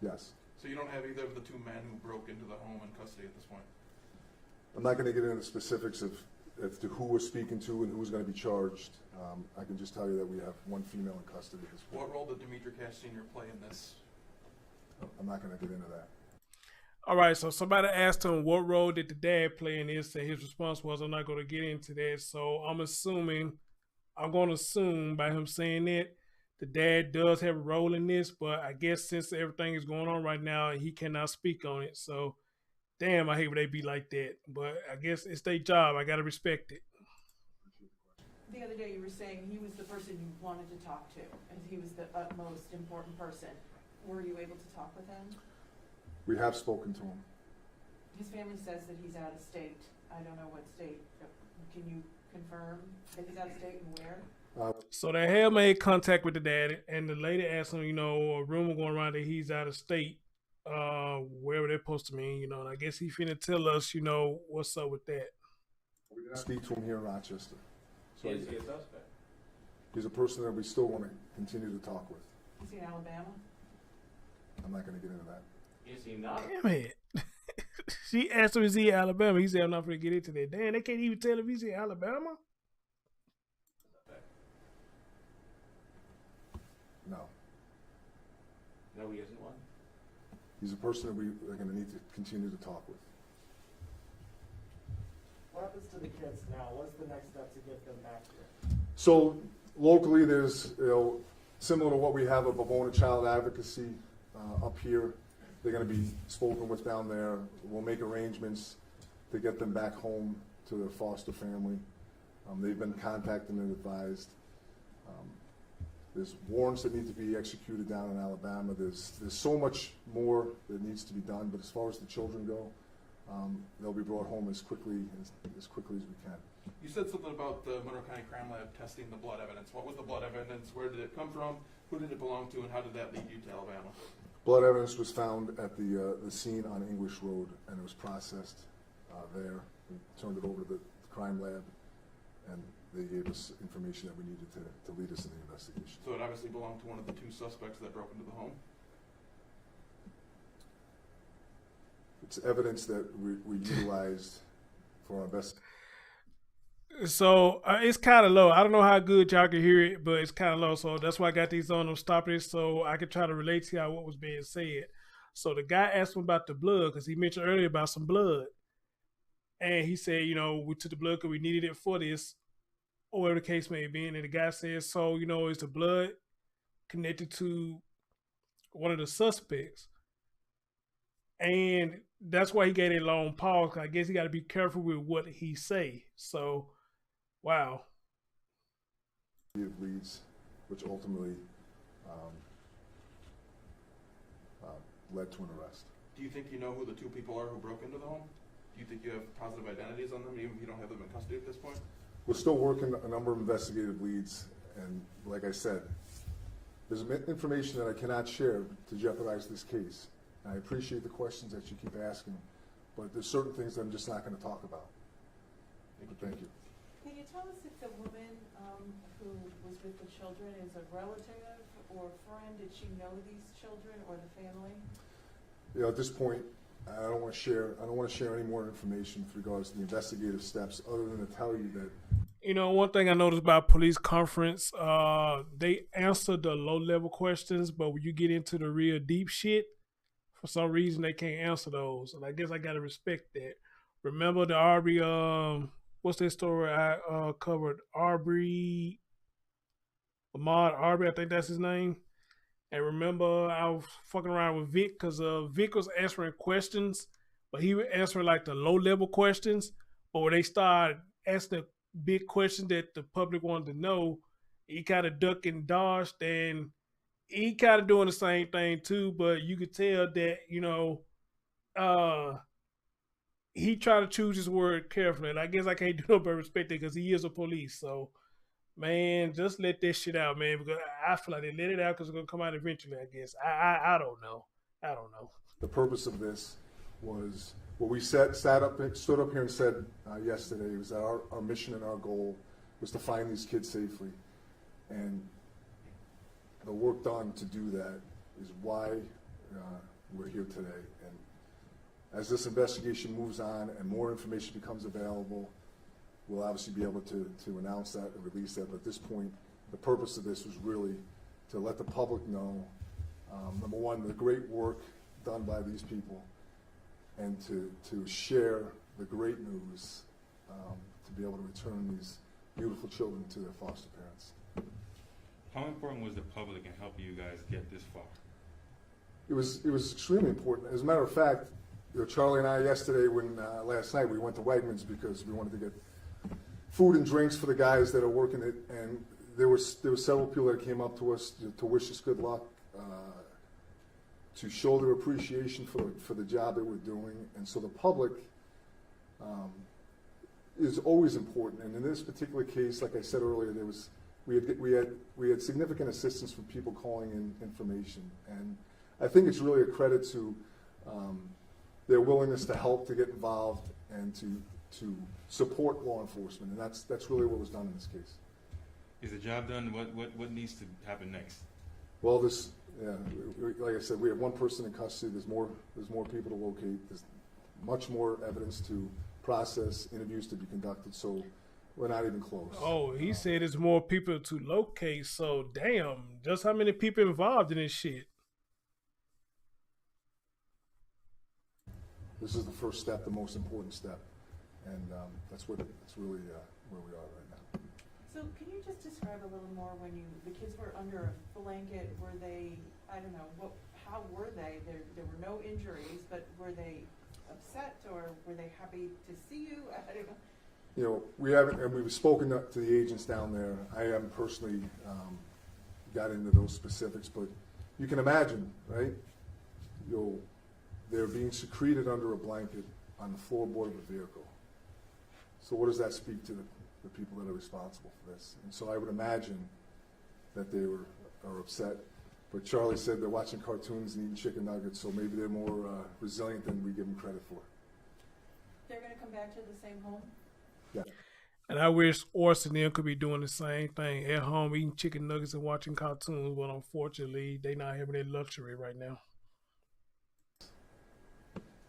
Yes. So you don't have either of the two men who broke into the home in custody at this point? I'm not going to get into the specifics as to who we're speaking to and who's going to be charged. I can just tell you that we have one female in custody at this point. What role did Dimitri Sr. play in this? I'm not going to get into that. All right, so somebody asked him what role did the dad play in this, and his response was, I'm not going to get into that. So I'm assuming I'm going to assume by him saying that the dad does have a role in this, but I guess since everything is going on right now, he cannot speak on it. So, damn, I hate when they be like that. But I guess it's their job. I got to respect it. The other day you were saying he was the person you wanted to talk to, and he was the utmost important person. Were you able to talk with him? We have spoken to him. His family says that he's out of state. I don't know what state. Can you confirm that he's out of state and where? So they have made contact with the dad, and the lady asked him, a rumor going around that he's out of state, wherever they're supposed to mean, and I guess he finna tell us, what's up with that. We did not speak to him here in Rochester. So Is he a suspect? he's a person that we still want to continue to talk with. Is he in Alabama? I'm not going to get into that. Is he not? Damn it. She asked him, is he in Alabama? He said, I'm not going to get into that. Damn, they can't even tell if he's in Alabama? No. No, he isn't one? He's a person that we are going to need to continue to talk with. What happens to the kids now? What's the next step to get them back here? So locally, there's, similar to what we have at Bavona Child Advocacy up here, they're going to be spoken with down there. We'll make arrangements to get them back home to their foster family. They've been contacted and advised. There's warrants that need to be executed down in Alabama. There's so much more that needs to be done, but as far as the children go, they'll be brought home as quickly as we can. You said something about the Monroe County Crime Lab testing the blood evidence. What was the blood evidence? Where did it come from? Who did it belong to? And how did that lead you to Alabama? Blood evidence was found at the scene on English Road, and it was processed there. We turned it over to the crime lab, and they gave us information that we needed to lead us in the investigation. So it obviously belonged to one of the two suspects that broke into the home? It's evidence that we utilized for our investigation. So it's kind of low. I don't know how good y'all can hear it, but it's kind of low. So that's why I got these on them stopping it so I could try to relate to y'all what was being said. So the guy asked him about the blood because he mentioned earlier about some blood. And he said, we took the blood because we needed it for this, or whatever the case may be. And the guy says, so, is the blood connected to one of the suspects? And that's why he gave a long pause. Cause I guess he got to be careful with what he say. So, wow. Leads, which ultimately led to an arrest. Do you think you know who the two people are who broke into the home? Do you think you have positive identities on them, even if you don't have them in custody at this point? We're still working a number of investigative leads, and like I said, there's information that I cannot share to jeopardize this case. And I appreciate the questions that you keep asking, but there's certain things that I'm just not going to talk about. But thank you. Can you tell us if the woman who was with the children is a relative or friend? Did she know these children or the family? At this point, I don't want to share any more information with regards to the investigative steps, other than to tell you that. One thing I noticed about police conference, they answer the low level questions, but when you get into the real deep shit, for some reason they can't answer those, and I guess I gotta respect that. Remember the Arbery, what's that story I covered? Ahmaud Arbery, I think that's his name. And remember, I was fucking around with Vic because Vic was answering questions, but he was answering like the low-level questions. But when they started asking the big questions that the public wanted to know, he kind of ducked and dodged, and he kind of doing the same thing too. But you could tell that, he tried to choose his word carefully. And I guess I can't do no but respect it because he is a police. So, man, just let this shit out, man, because I feel like they let it out because it's going to come out eventually, I guess. I don't know. I don't know. The purpose of this was what we stood up here and said yesterday was that our mission and our goal was to find these kids safely. And the work done to do that is why we're here today. And as this investigation moves on and more information becomes available, we'll obviously be able to announce that and release that. But at this point, the purpose of this was really to let the public know, number one, the great work done by these people, and to share the great news, to be able to return beautiful children to their foster parents. How important was the public in helping you guys get this far? It was extremely important. As a matter of fact, Charlie and I yesterday, last night, we went to Wegmans because we wanted to get food and drinks for the guys that are working it, and there were several people that came up to us to wish us good luck, to show their appreciation for the job that we're doing, and so the public is always important. And in this particular case, like I said earlier, we had significant assistance from people calling in information, and I think it's really a credit to their willingness to help, to get involved, and to support law enforcement, and that's really what was done in this case. Is the job done? What needs to happen next? Well, like I said, we have one person in custody. There's more people to locate. There's much more evidence to process, interviews to be conducted. So we're not even close. Oh, he said there's more people to locate. So damn, just how many people involved in this shit? This is the first step, the most important step, and that's really where we are right now. So can you just describe a little more when the kids were under a blanket? Were they, I don't know, how were they? There were no injuries, but were they upset or were they happy to see you? I don't know. You know, we've spoken to the agents down there. I haven't personally got into those specifics, but you can imagine, right? They're being secreted under a blanket on the floorboard of a vehicle. So what does that speak to the people that are responsible for this? And so I would imagine that they are upset. But Charlie said they're watching cartoons and eating chicken nuggets, so maybe they're more resilient than we give them credit for. They're going to come back to the same home? Yeah. And I wish Orson and them could be doing the same thing at home, eating chicken nuggets and watching cartoons, but unfortunately, they not having that luxury right now.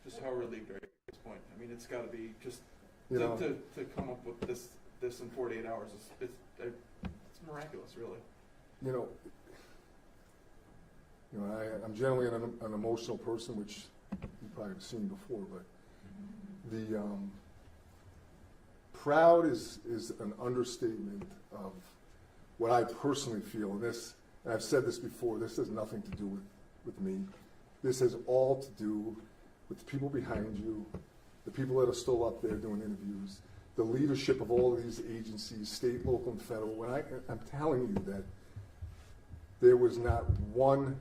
Just how relieved are you at this point? I mean, it's got to be just You know, to come up with this in 48 hours. It's miraculous, really. You know, I'm generally an emotional person, which you probably have seen before, but the proud is an understatement of what I personally feel. And I've said this before, this has nothing to do with me. This has all to do with the people behind you, the people that are still up there doing interviews, the leadership of all of these agencies, state, local, and federal. I'm telling you that there was not one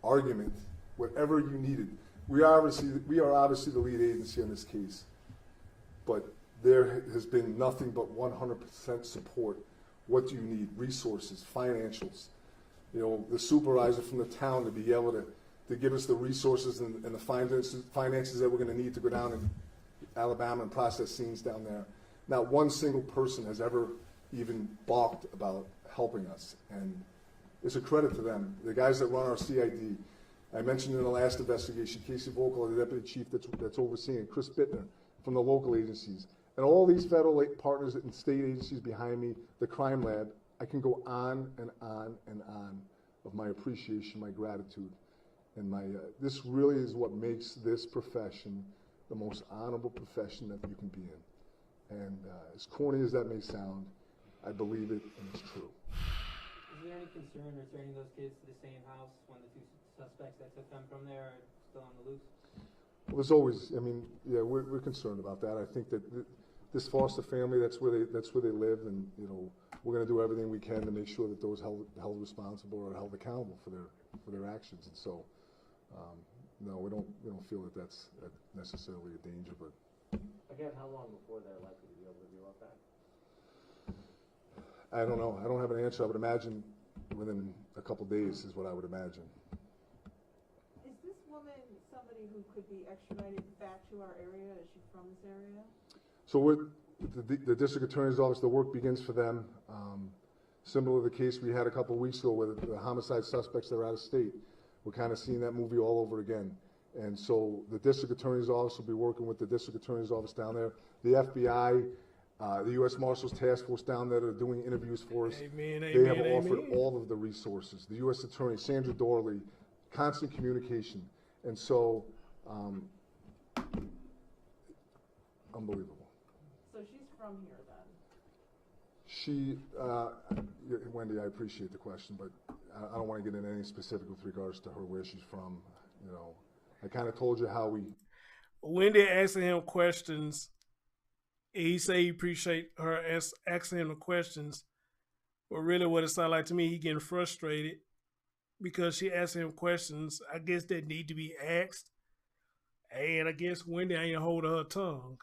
argument, whatever you needed. We are obviously the lead agency on this case, but there has been nothing but 100% support. What do you need? Resources, financials. The supervisor from the town to be able to give us the resources and the finances that we're going to need to go down in Alabama and process scenes down there. Not one single person has ever even balked about helping us, and it's a credit to them. The guys that run our CID, I mentioned in the last investigation, Casey Volkel, the deputy chief that's overseeing, Chris Bittner from the local agencies, and all these federal partners and state agencies behind me, the crime lab. I can go on and on and on of my appreciation, my gratitude. And this really is what makes this profession the most honorable profession that you can be in. And as corny as that may sound, I believe it, and it's true. Is there any concern returning those kids to the same house when the two suspects that took them from there are still on the loose? Well, there's always, we're concerned about that. I think that this foster family, that's where they live, and we're going to do everything we can to make sure that those held responsible or held accountable for their actions. And so, no, we don't feel that that's necessarily a danger. But again, how long before they're likely to be able to be brought back? I don't know. I don't have an answer. I would imagine within a couple days is what I would imagine. Is this woman somebody who could be extradited back to our area? Is she from this area? So the district attorney's office, the work begins for them. Similar to the case we had a couple weeks ago with the homicide suspects that are out of state. We're kind of seeing that movie all over again. And so the district attorney's office will be working with the district attorney's office down there. The FBI, the U.S. Marshals Task Force down there that are doing interviews for us. They have offered all of the resources. The U.S. Attorney, Sandra Dorley, constant communication. And so, unbelievable. So she's from here then? Wendy, I appreciate the question, but I don't want to get into any specific with regards to her, where she's from. You know, I kind of told you how we. Wendy asking him questions. He said he appreciate her asking him the questions, but really, what it sounded like to me, he getting frustrated because she asking him questions. I guess that need to be asked, and I guess Wendy ain't hold her tongue.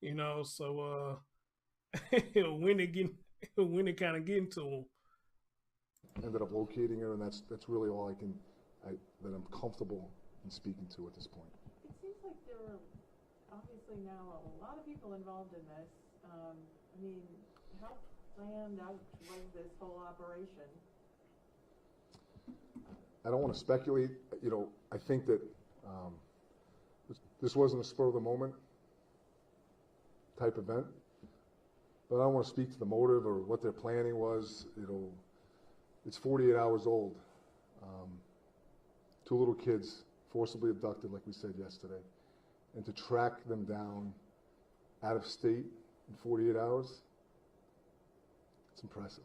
You know, so Wendy kind of getting to him. Ended up locating her, and that's really all that I'm comfortable in speaking to at this point. It seems like there are obviously now a lot of people involved in this. I mean, how planned out was this whole operation? I don't want to speculate. You know, I think that this wasn't a spur of the moment type event, but I don't want to speak to the motive or what their planning was. You know, it's 48 hours old. 2 little kids forcibly abducted, like we said yesterday, and to track them down out of state in 48 hours, it's impressive.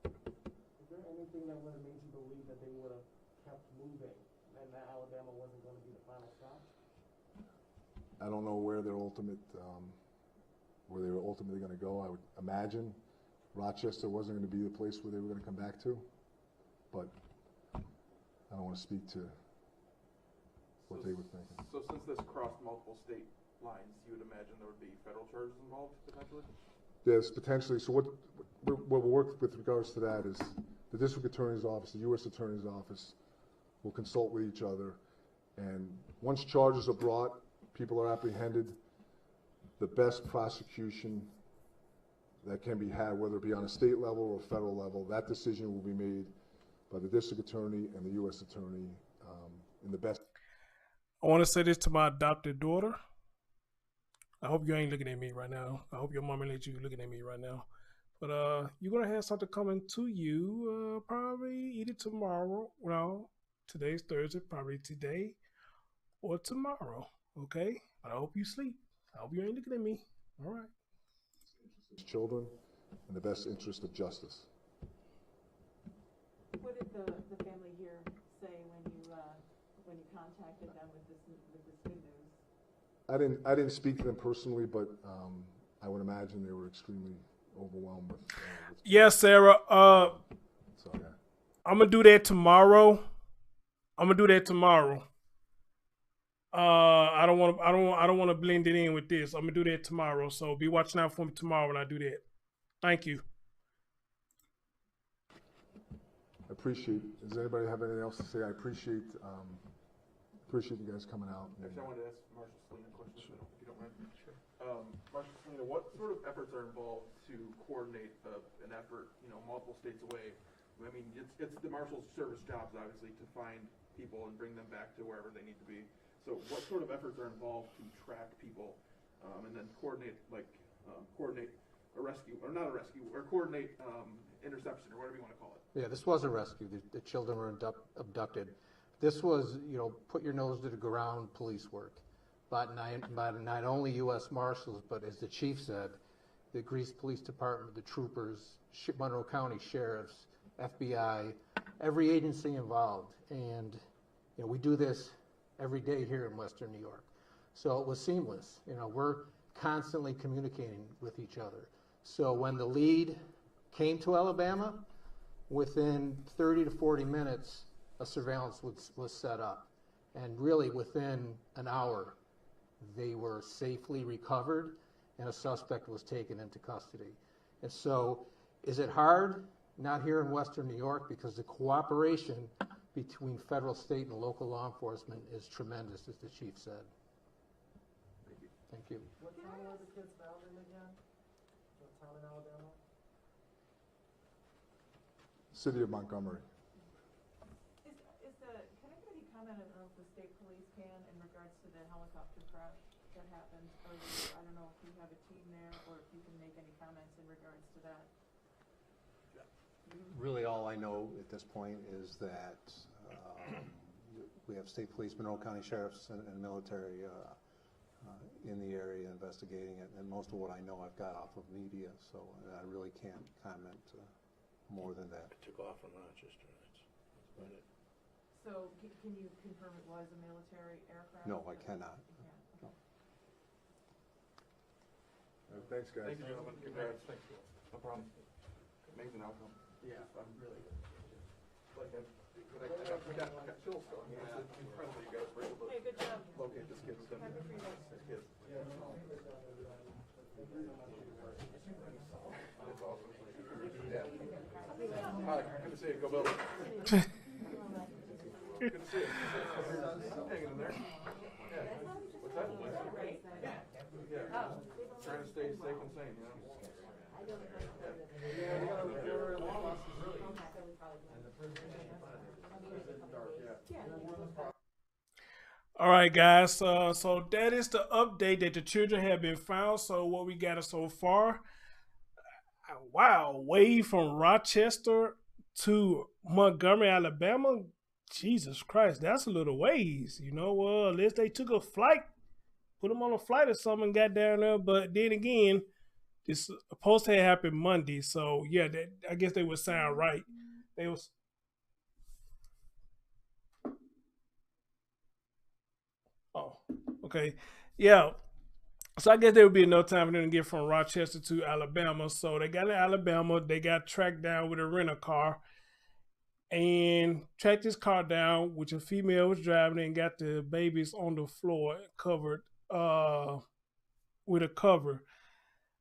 Is there anything that would have made you believe that they would have kept moving and that Alabama wasn't going to be the final stop? I don't know where they were ultimately going to go. I would imagine Rochester wasn't going to be the place where they were going to come back to, but I don't want to speak to what they were thinking. So since this crossed multiple state lines, you would imagine there would be federal charges involved potentially? Yes, potentially. So what we'll work with regards to that is the district attorney's office, the U.S. attorney's office will consult with each other, and once charges are brought, people are apprehended, the best prosecution that can be had, whether it be on a state level or a federal level, that decision will be made by the district attorney and the U.S. attorney in the best. I want to say this to my adopted daughter. I hope you ain't looking at me right now. I hope your mama let you looking at me right now. But you're going to have something coming to you probably either tomorrow. Well, today's Thursday, probably today or tomorrow. Okay? But I hope you sleep. I hope you ain't looking at me. All right. Children in the best interest of justice. What did the family here say when you contacted them with this good news? I didn't speak to them personally, but I would imagine they were extremely overwhelmed with. Yes, Sarah. So, yeah. I'm gonna do that tomorrow. I don't want to blend it in with this. I'm gonna do that tomorrow. So be watching out for me tomorrow when I do that. Thank you. I appreciate. Does anybody have anything else to say? I appreciate you guys coming out. Actually, I wanted to ask Marshal Selena a question, if you don't mind. Sure. Marshal Selena, what sort of efforts are involved to coordinate an effort, multiple states away? I mean, it's the Marshal's service jobs, obviously, to find people and bring them back to wherever they need to be. So what sort of efforts are involved to track people and then coordinate a rescue, or not a rescue, or coordinate interception, or whatever you want to call it? Yeah, this was a rescue. The children were abducted. This was, put your nose to the ground police work. But not only U.S. Marshals, but as the chief said, the Greece Police Department, the troopers, Monroe County Sheriffs, FBI, every agency involved. And, we do this every day here in Western New York. So it was seamless. We're constantly communicating with each other. So when the lead came to Alabama, within 30 to 40 minutes, a surveillance was set up. And really within an hour, they were safely recovered and a suspect was taken into custody. And so, is it hard? Not here in Western New York, because the cooperation between federal, state, and local law enforcement is tremendous, as the chief said. Thank you. Thank you. What town were the kids found in again? What town in Alabama? City of Montgomery. Can anybody comment on if the state police can in regards to the helicopter crash that happened earlier? I don't know if you have a team there or if you can make any comments in regards to that. Really, all I know at this point is that we have state police, Monroe County Sheriffs, and military in the area investigating it, and most of what I know I've got off of media, so I really can't comment more than that. It took off from Rochester. That's about it. So can you confirm it was a military aircraft? No, I cannot. No. Thanks, guys. Thank you, gentlemen. Congrats. Thanks. No problem. Amazing outcome. Yeah, I'm really good. Like, I got chills going. Yeah. It's incredible you guys were able to Hey, good job. locate this kid. Happy for you guys. This kid. That's awesome. Yeah. Hi, good to see you. Go Bills. Good to see you. Hanging in there. Yeah. What's that? Yeah. Trying to stay safe and sane, you know? All right, guys. So that is the update that the children have been found. So what we got so far, wow, way from Rochester to Montgomery, Alabama. Jesus Christ, that's a little ways. You know, unless they took a flight, put them on a flight or something, and got down there. But then again, this supposed to happen Monday. So yeah, I guess they would sound right. They was. Oh, okay. Yeah. So I guess there would be enough time for them to get from Rochester to Alabama. So they got to Alabama. They got tracked down with a rental car and tracked this car down, which a female was driving, and got the babies on the floor covered with a cover.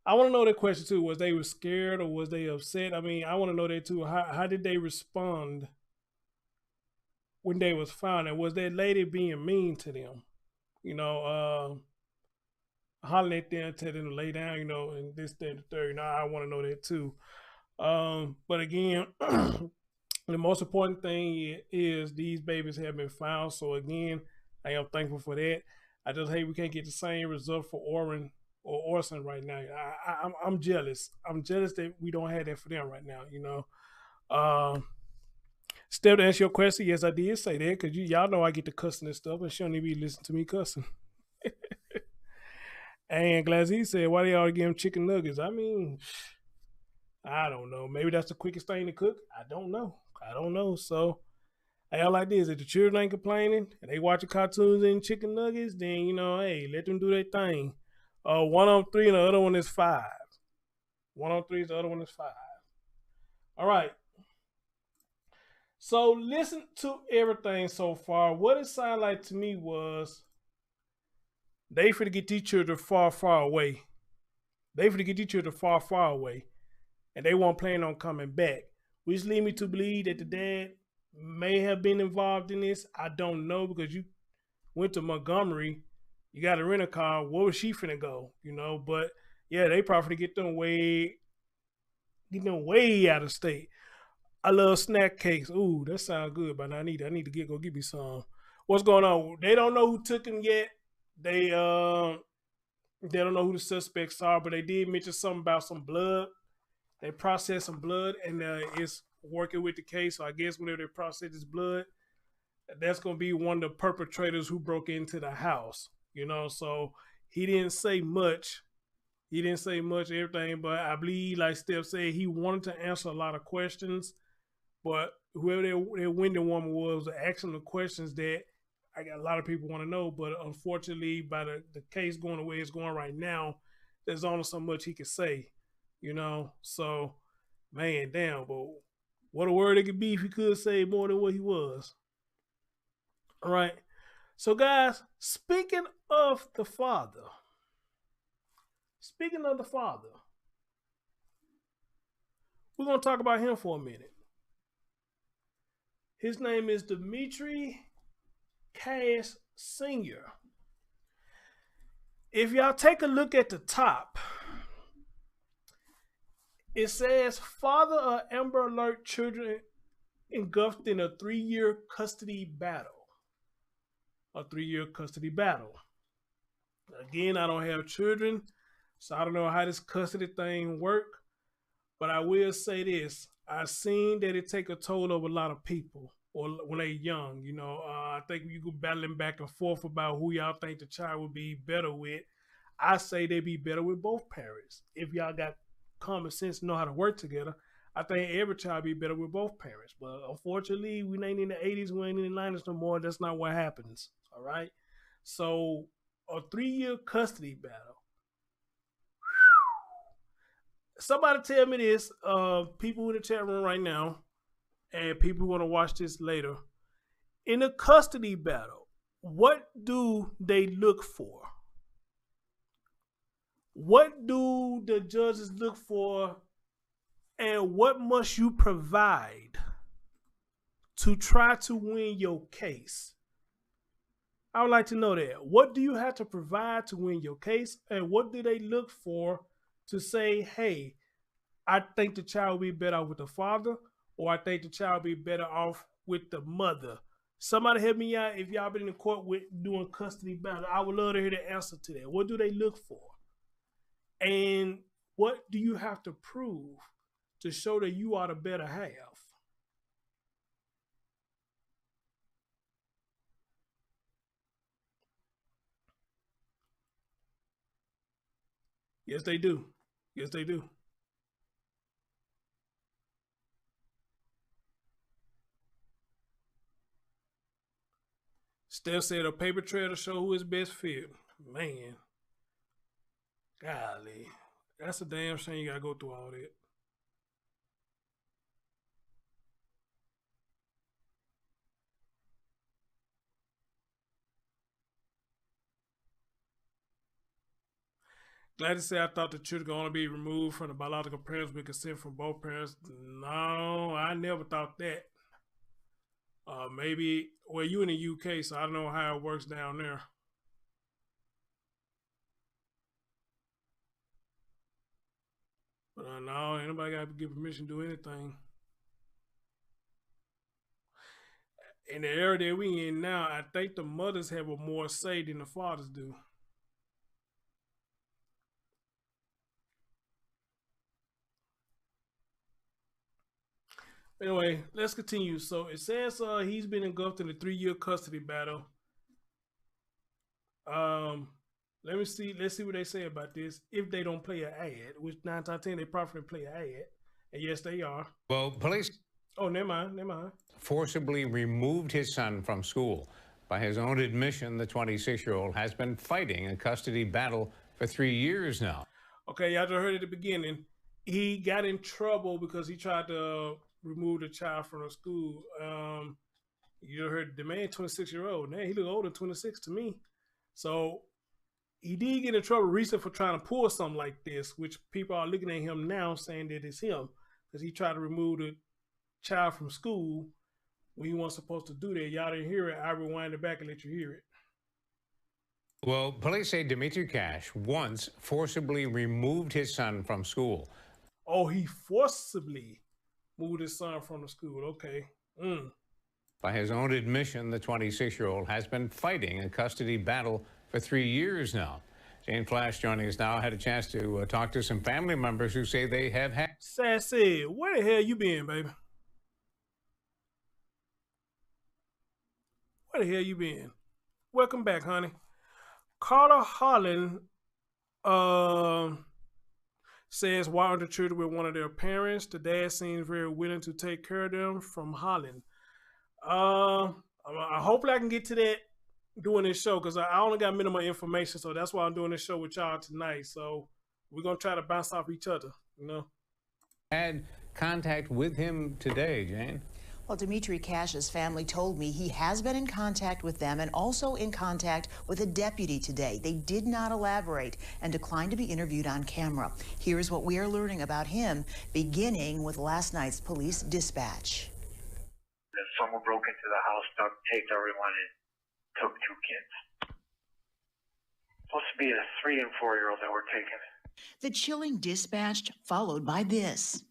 I want to know that question too. Was they were scared or was they upset? I mean, I want to know that too. How did they respond when they was found? And was that lady being mean to them? You know, hollering at them, telling them to lay down, you know, and this, that, and the third. You know, I want to know that too. But again, the most important thing is these babies have been found. So again, I am thankful for that. I just hate we can't get the same result for Orson right now. I'm jealous. I'm jealous that we don't have that for them right now, you know. Steph, to answer your question, yes, I did say that because y'all know I get to cussing and stuff, and she don't even be listening to me cussing. And Glazzy said, why they all give him chicken nuggets? I mean, I don't know. Maybe that's the quickest thing to cook. I don't know. So, all like this, if the children ain't complaining and they watching cartoons and chicken nuggets, then, you know, hey, let them do their thing. 1 on 3 and the other one is 5. 1 on 3 is the other one is 5. All right. So listen to everything so far. What it sounded like to me was they finna get these children far, far away. They finna get these children far, far away. And they won't plan on coming back. Which lead me to believe that the dad may have been involved in this. I don't know, because you went to Montgomery. You got a rental car. Where was she finna go? You know, but yeah, they probably get them way out of state. I love snack cakes. Ooh, that sounds good, but I need to go get me some. What's going on? They don't know who took him yet. They don't know who the suspects are, but they did mention something about some blood. They processed some blood, and it's working with the case. So I guess whenever they process this blood, that's gonna be one of the perpetrators who broke into the house. You know, so he didn't say much. He didn't say much, everything, but I believe, like Steph said, he wanted to answer a lot of questions. But whoever their window woman was asking the questions that I got a lot of people want to know. But unfortunately, by the case going the way it's going right now, there's only so much he could say, you know. So, man, damn, but what a word it could be if he could say more than what he was. All right. So, guys, speaking of the father, we're going to talk about him for a minute. His name is Dimitri Cash Sr. If y'all take a look at the top, it says, father of Amber Alert children engulfed in a 3-year custody battle. A 3-year custody battle. Again, I don't have children, so I don't know how this custody thing works. But I will say this. I've seen that it take a toll of a lot of people. or when they young. You know, I think you go battling back and forth about who y'all think the child would be better with. I say they be better with both parents. If y'all got common sense, know how to work together, I think every child be better with both parents. But unfortunately, we ain't in the 80s, we ain't in the 90s no more. That's not what happens. All right. So a 3-year custody battle. Somebody tell me this, people in the chat room right now, and people who want to watch this later. In a custody battle, what do they look for? What do the judges look for, and what must you provide to try to win your case? I would like to know that. What do you have to provide to win your case, and what do they look for to say, hey, I think the child will be better off with the father, or I think the child will be better off with the mother? Somebody help me out if y'all been in the court with doing custody battle. I would love to hear the answer to that. What do they look for? And what do you have to prove to show that you are the better half? Yes, they do. Yes, they do. Steph said a paper trail to show who is best fit. Man. Golly. That's a damn shame you gotta go through all that. Glad to say I thought the children could only be removed from the biological parents with consent from both parents. No, I never thought that. Maybe, well, you in the UK, so I don't know how it works down there. But no, anybody got to give permission to do anything. In the era that we in now, I think the mothers have a more say than the fathers do. Anyway, let's continue. So it says he's been engulfed in a 3-year custody battle. Let's see what they say about this. If they don't play an ad, which 9 times 10 they probably play an ad, and yes, they are. Well, police. Oh, never mind. Forcibly removed his son from school. By his own admission, the 26-year-old has been fighting a custody battle for 3 years now. Okay, y'all just heard at the beginning. He got in trouble because he tried to remove the child from the school. You heard the man, 26-year-old. Man, he look older than 26 to me. So he did get in trouble recently for trying to pull something like this, which people are looking at him now saying that it's him because he tried to remove the child from school when he wasn't supposed to do that. Y'all didn't hear it. I rewind it back and let you hear it. Well, police say Dimitri once forcibly removed his son from school. Oh, he forcibly moved his son from the school. Okay. By his own admission, the 26-year-old has been fighting a custody battle for 3 years now. Jane Flash joining us now. Had a chance to talk to some family members who say they have had... Sassy, where the hell you been, baby? Where the hell you been? Welcome back, honey. Carter Holland says, why aren't the children with one of their parents? The dad seems very willing to take care of them. From Holland. Hopefully I can get to that doing this show because I only got minimal information, so that's why I'm doing this show with y'all tonight. So we're gonna try to bounce off each other, you know. Had contact with him today, Jane. Well, Dimitri Cash's family told me he has been in contact with them and also in contact with a deputy today. They did not elaborate and declined to be interviewed on camera. Here's what we are learning about him, beginning with last night's police dispatch. Someone broke into the house, duct taped everyone, and took 2 kids. Supposed to be a 3- and 4-year-old that were taken. The chilling dispatch followed by this.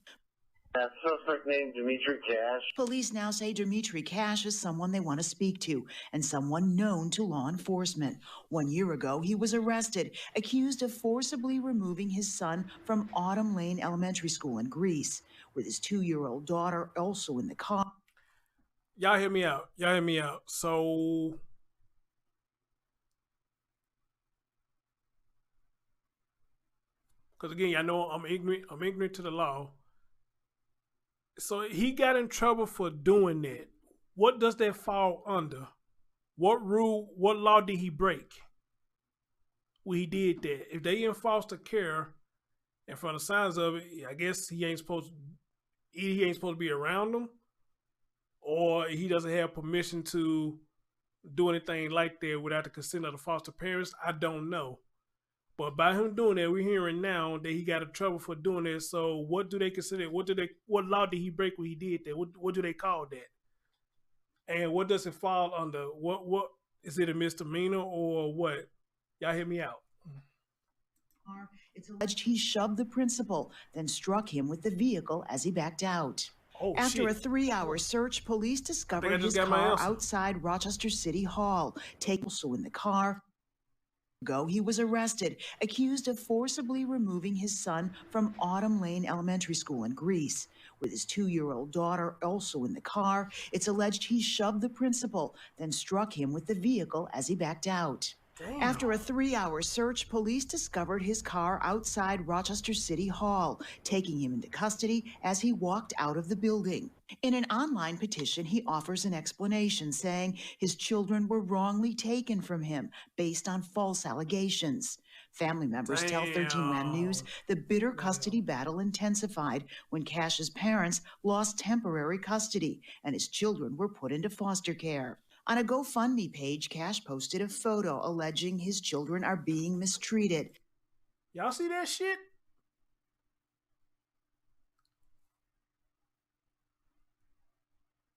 Suspect named Dimitri Cash. Police now say Dimitri Cash is someone they want to speak to and someone known to law enforcement. 1 year ago, he was arrested, accused of forcibly removing his son from Autumn Lane Elementary School in Greece, with his 2-year-old daughter also in the car. y'all hear me out. Y'all hear me out. So because again, y'all know I'm ignorant. I'm ignorant to the law. So he got in trouble for doing that. What does that fall under? What rule? What law did he break when he did that? If they in foster care, and from the signs of it, I guess he ain't supposed. Either he ain't supposed to be around them, or he doesn't have permission to do anything like that without the consent of the foster parents. I don't know. But by him doing that, we're hearing now that he got in trouble for doing that. So what do they consider? What law did he break when he did that? What do they call that? And what does it fall under? What is it, a misdemeanor or what? Y'all hear me out. It's alleged he shoved the principal, then struck him with the vehicle as he backed out. Oh, After shit. a 3-hour search, police discovered his car outside Rochester City Hall. Also in the car, he was arrested, accused of forcibly removing his son from Autumn Lane Elementary School in Greece. With his 2-year-old daughter also in the car, it's alleged he shoved the principal, then struck him with the vehicle as he backed out. Damn. After a 3-hour search, police discovered his car outside Rochester City Hall, taking him into custody as he walked out of the building. In an online petition, he offers an explanation, saying his children were wrongly taken from him based on false allegations. Family members tell 13 WAM News the bitter custody battle intensified when Cash's parents lost temporary custody and his children were put into foster care. On a GoFundMe page, Cash posted a photo alleging his children are being mistreated. Y'all see that shit?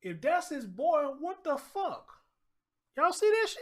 If that's his boy, what the fuck? Y'all see that shit?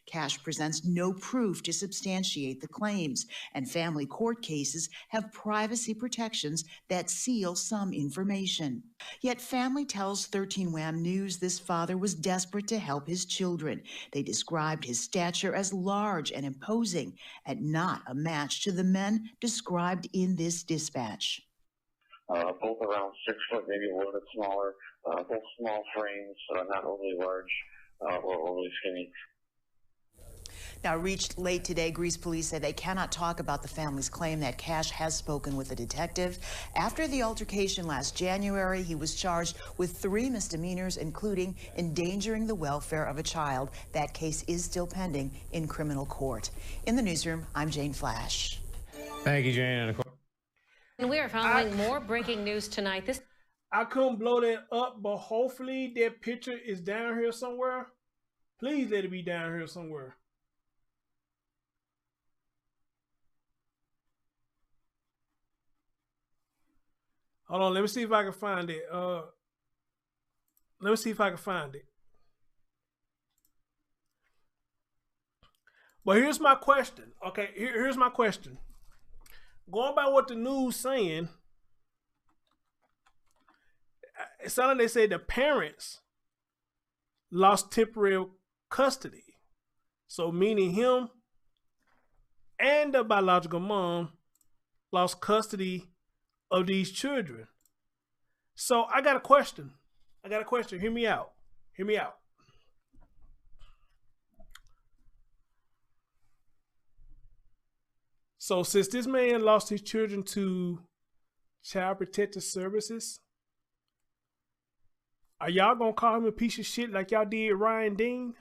Cash presents no proof to substantiate the claims, and family court cases have privacy protections that seal some information. Yet family tells 13 WAM News this father was desperate to help his children. They described his stature as large and imposing, and not a match to the men described in this dispatch. Both around 6 foot, maybe a little bit smaller, both small frames, not overly large or overly skinny. Now, reached late today, Greece police say they cannot talk about the family's claim that Cash has spoken with a detective. After the altercation last January, he was charged with 3 misdemeanors, including endangering the welfare of a child. That case is still pending in criminal court. In the newsroom, I'm Jane Flash. Thank you, Jane. And we are following more breaking news tonight. I couldn't blow that up, but hopefully that picture is down here somewhere. Please let it be down here somewhere. Hold on, let me see if I can find it. Let me see if I can find it. But here's my question. Okay, here's my question. Going by what the news saying, it sounded like they said the parents lost temporary custody. So meaning him and the biological mom lost custody of these children. So I got a question. Hear me out. So since this man lost his children to Child Protective Services, are y'all gonna call him a piece of shit like y'all did Ryan Dean?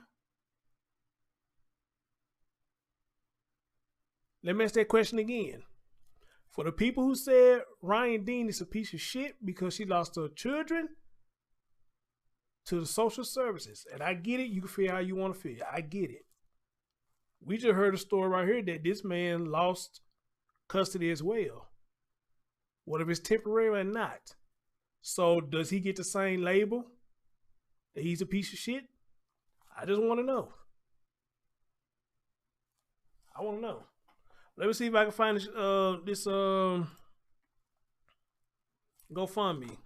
Let me ask that question again. For the people who said Ryan Dean is a piece of shit because she lost her children to the social services, and I get it, you can feel how you want to feel. I get it. We just heard a story right here that this man lost custody as well. What if it's temporary or not? So does he get the same label that he's a piece of shit? I just want to know. I want to know. Let me see if I can find this GoFundMe.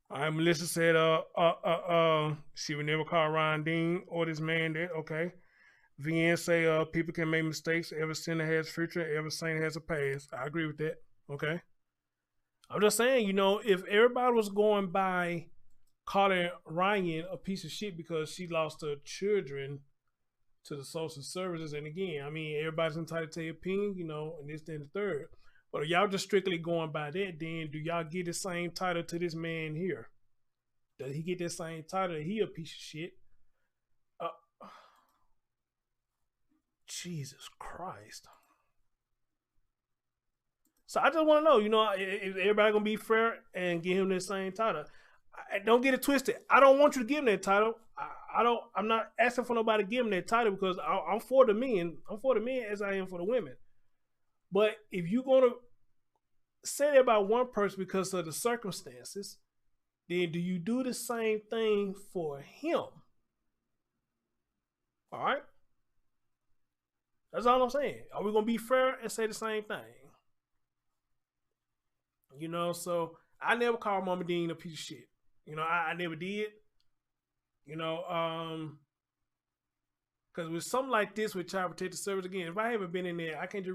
All right, Melissa said, she would never call Ron Dean or this man that. Okay. VN say, people can make mistakes. Every sinner has a future. Every saint has a past. I agree with that. Okay. I'm just saying, if everybody was going by calling Ryan a piece of shit because she lost her children to the social services, and again, I mean, everybody's entitled to their opinion, and this, then, and the third. But if y'all just strictly going by that, then do y'all get the same title to this man here? Does he get that same title? He a piece of shit. Jesus Christ. So I just want to know, if everybody gonna be fair and give him the same title. Don't get it twisted. I don't want you to give him that title. I'm not asking for nobody to give him that title because I'm for the men. I'm for the men as I am for the women. But if you're gonna say that about one person because of the circumstances, then do you do the same thing for him? All right. That's all I'm saying. Are we gonna be fair and say the same thing? So I never called Mama Dean a piece of shit. I never did. Because with something like this with Child Protective Service, again, if I haven't been in there, I can't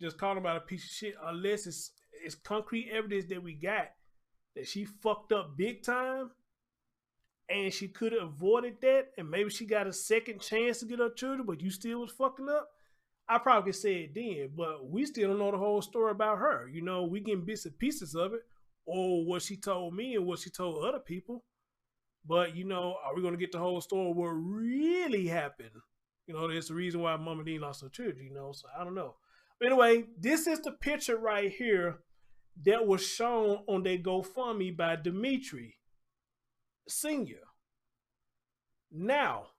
just call them about a piece of shit unless it's concrete evidence that we got that she fucked up big time and she could have avoided that and maybe she got a second chance to get her children, but you still was fucking up. I probably could say it then, but we still don't know the whole story about her. We getting bits and pieces of it, or what she told me and what she told other people. But, are we going to get the whole story of what really happened? There's the reason why Mama Dean lost her children, so I don't know. But anyway, this is the picture right here that was shown on their GoFundMe by Dimitri Sr. Now,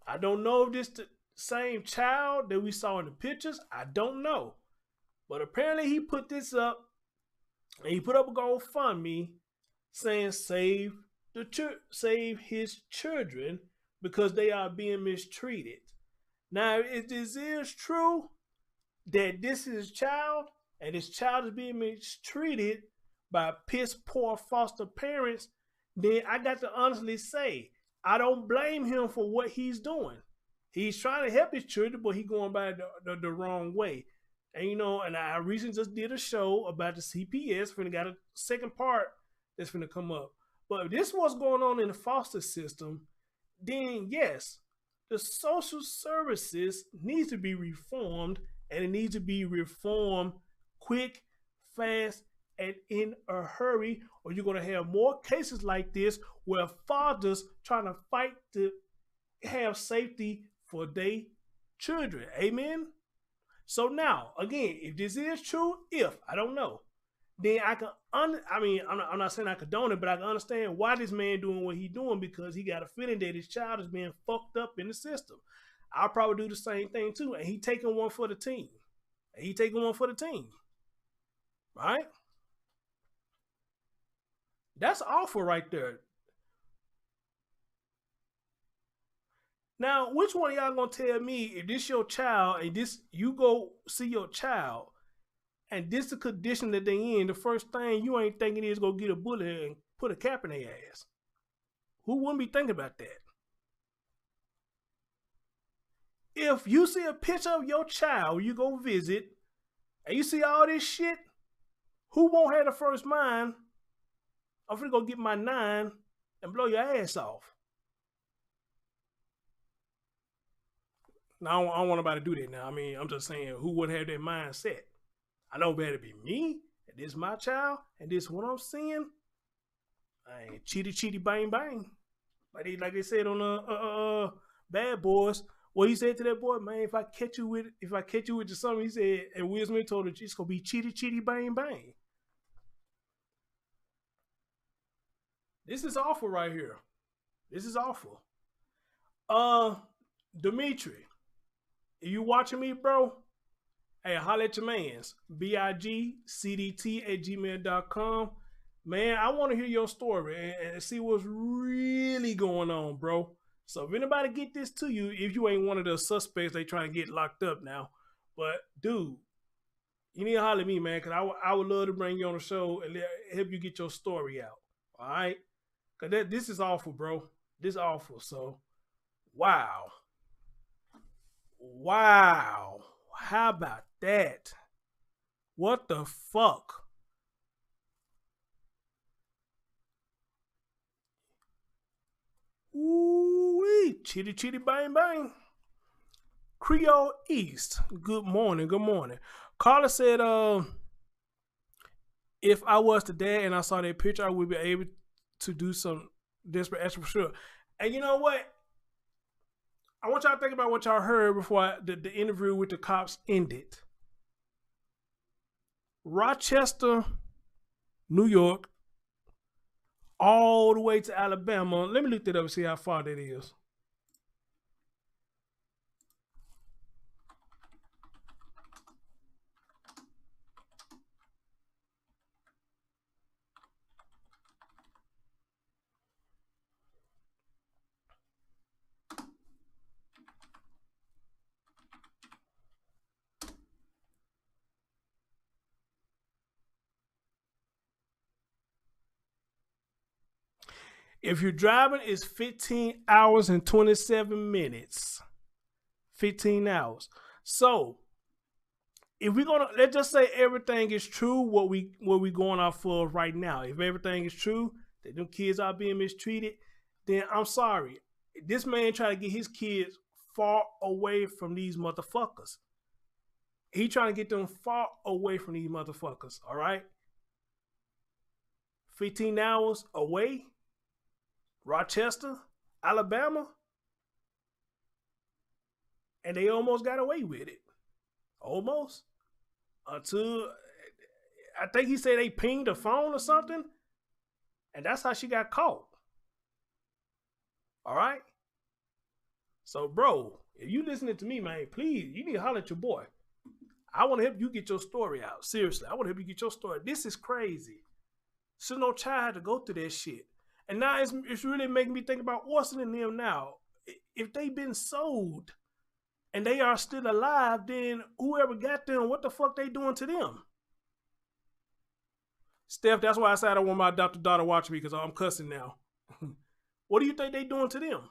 I don't know if this the same child that we saw in the pictures. I don't know. But apparently he put this up, and he put up a GoFundMe saying save his children because they are being mistreated. Now, if this is true, that this is his child, and his child is being mistreated by piss poor foster parents, then I got to honestly say, I don't blame him for what he's doing. He's trying to help his children, but he's going by the wrong way. And and I recently just did a show about the CPS. Finna got a second part that's finna come up. But if this is what's going on in the foster system, then yes, the social services needs to be reformed, and it needs to be reformed quick, fast, and in a hurry, or you're gonna have more cases like this where fathers trying to fight to have safety for their children. Amen. So now, again, if this is true, I don't know, then I can, I'm not saying I condone it, but I can understand why this man doing what he's doing, because he got a feeling that his child is being fucked up in the system. I'll probably do the same thing too, and he taking one for the team. Right? That's awful right there. Now, which one of y'all gonna tell me if this your child and this you go see your child and this the condition that they in, the first thing you ain't thinking is go get a bullet and put a cap in their ass? Who wouldn't be thinking about that? If you see a picture of your child, you go visit, and you see all this shit, who won't have the first mind, I'm finna go get my 9 and blow your ass off? Now, I don't want nobody to do that now. I'm just saying, who would have that mindset? I know better be me, and this my child, and this what I'm seeing. I ain't cheaty, bang, bang. Like they said on Bad Boys. What he said to that boy, man, if I catch you with something, he said, and Will Smith told her, it's gonna be cheaty, bang, bang. This is awful right here. This is awful. Dimitri, are you watching me, bro? Hey, holla at your mans. bigcdt@gmail.com. Man, I want to hear your story and see what's really going on, bro. So if anybody get this to you, if you ain't one of the suspects they trying to get locked up now, but dude, you need to holler at me, man, because I would love to bring you on the show and help you get your story out. All right, because this is awful, bro. This is awful. So, wow. Wow. How about that? What the fuck? Ooh-wee. Chitty chitty bang bang. Creole East. Good morning. Good morning. Carla said, if I was the dad and I saw that picture, I would be able to do some desperate action for sure. And you know what? I want y'all to think about what y'all heard before the interview with the cops ended. Rochester, New York, all the way to Alabama. Let me look that up and see how far that is. If you're driving, it's 15 hours and 27 minutes. 15 hours. So, if we're gonna, let's just say everything is true, what we going off of right now. If everything is true, that them kids are being mistreated, then I'm sorry. This man trying to get his kids far away from these motherfuckers. He trying to get them far away from these motherfuckers, all right? 15 hours away? Rochester, Alabama? And they almost got away with it. Almost. Until, I think he said they pinged a phone or something. And that's how she got caught. All right? So, bro, if you listening to me, man, please, you need to holler at your boy. I want to help you get your story out. Seriously, I want to help you get your story. This is crazy. So no child had to go through that shit. And now it's really making me think about Orson and them now. If they been sold and they are still alive, then whoever got them, what the fuck they doing to them? Steph, that's why I said I don't want my adopted daughter watching me because I'm cussing now. What do you think they doing to them?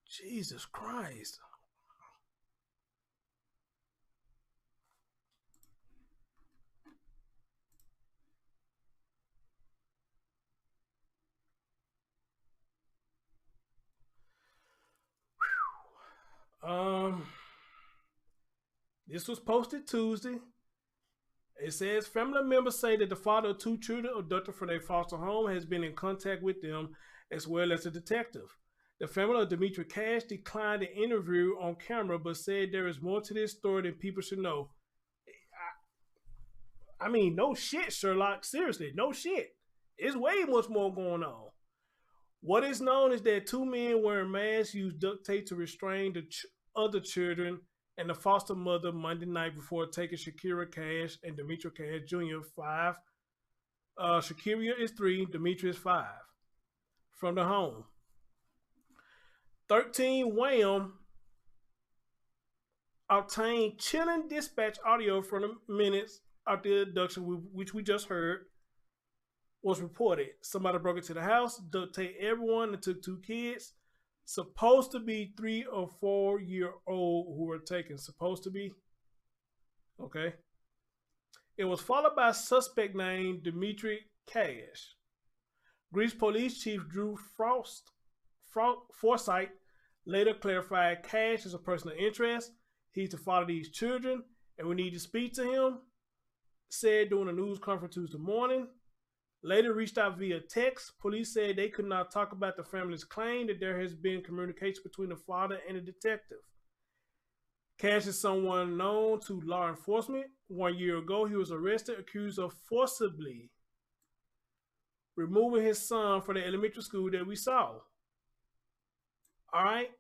Jesus Christ. This was posted Tuesday. It says family members say that the father of two children abducted from their foster home has been in contact with them, as well as a detective. The family of Dimitri Cash declined the interview on camera, but said there is more to this story than people should know. I mean, no shit, Sherlock. Seriously, no shit. It's way much more going on. What is known is that two men wearing masks used duct tape to restrain the other children and the foster mother Monday night before taking Shekeria Cash and Dimitri Cash Jr. 5. Shekeria is 3, Dimitri is 5. From the home. 13 Wham obtained chilling dispatch audio from the minutes of the abduction, which we just heard, was reported. Somebody broke into the house, duct taped everyone, and took 2 kids. Supposed to be 3 or 4 year old who were taken. Supposed to be. Okay. It was followed by a suspect named Dimitri Cash. Greece Police Chief Drew Forsythe later clarified Cash is a person of interest. He's the father of these children, and we need to speak to him, said during a news conference Tuesday morning. Later reached out via text. Police said they could not talk about the family's claim that there has been communication between the father and the detective. Cash is someone known to law enforcement. 1 year ago, he was arrested, accused of forcibly removing his son from the elementary school that we saw. All right.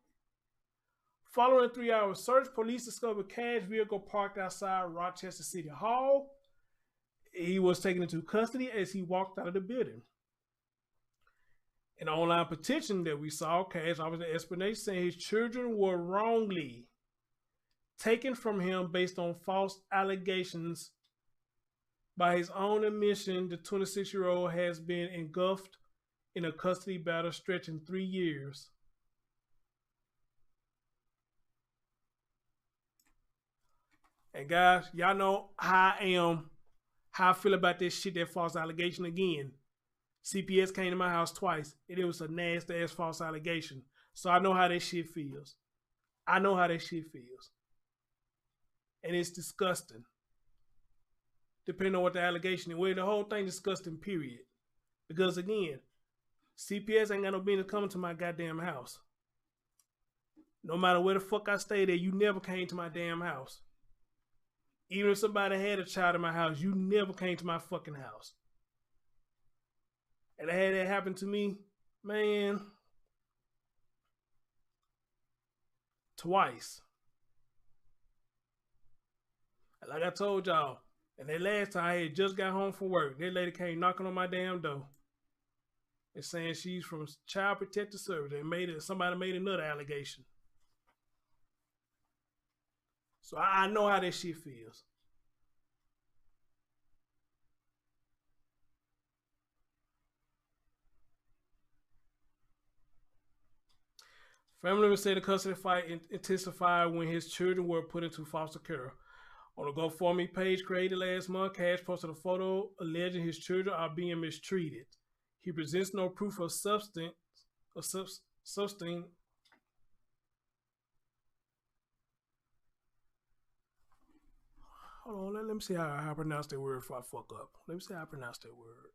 Following a 3-hour search, police discovered Cash vehicle parked outside Rochester City Hall. He was taken into custody as he walked out of the building. An online petition that we saw, Cash offered an explanation saying his children were wrongly taken from him based on false allegations. By his own admission, the 26-year-old has been engulfed in a custody battle stretching 3 years. And guys, y'all know how I am, how I feel about this shit, that false allegation again. CPS came to my house twice, and it was a nasty ass false allegation. So I know how that shit feels. I know how that shit feels. And it's disgusting. Depending on what the allegation is. Well, the whole thing disgusting, period. Because again, CPS ain't got no business coming to my goddamn house. No matter where the fuck I stayed at, you never came to my damn house. Even if somebody had a child in my house, you never came to my fucking house. And I had that happen to me, man, twice. And like I told y'all, and that last time I had just got home from work, that lady came knocking on my damn door and saying she's from Child Protective Service. And somebody made another allegation. So I know how that shit feels. Family members say the custody fight intensified when his children were put into foster care. On the GoFundMe page created last month, Cash posted a photo alleging his children are being mistreated. He presents no proof of substance. Hold on, let me see how I pronounce that word before I fuck up. Let me see how I pronounce that word.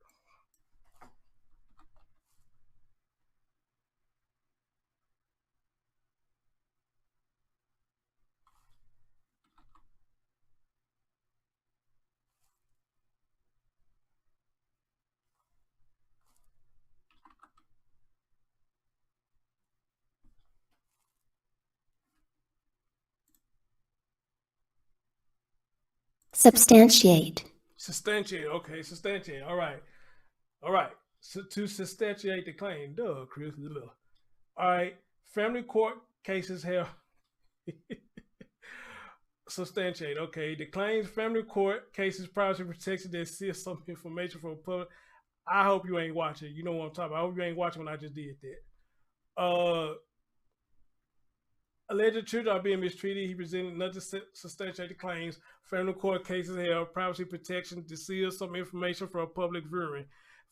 Substantiate. Substantiate, okay, substantiate. All right. So to substantiate the claim, duh, Chris. Duh. All right. Family court cases have substantiate. Okay. The claims family court cases privacy protection that see some information from the public. I hope you ain't watching. You know what I'm talking about. I hope you ain't watching when I just did that. Alleged children are being mistreated. He presented another substantiated claims. Family court cases have privacy protection to seal some information for a public viewing.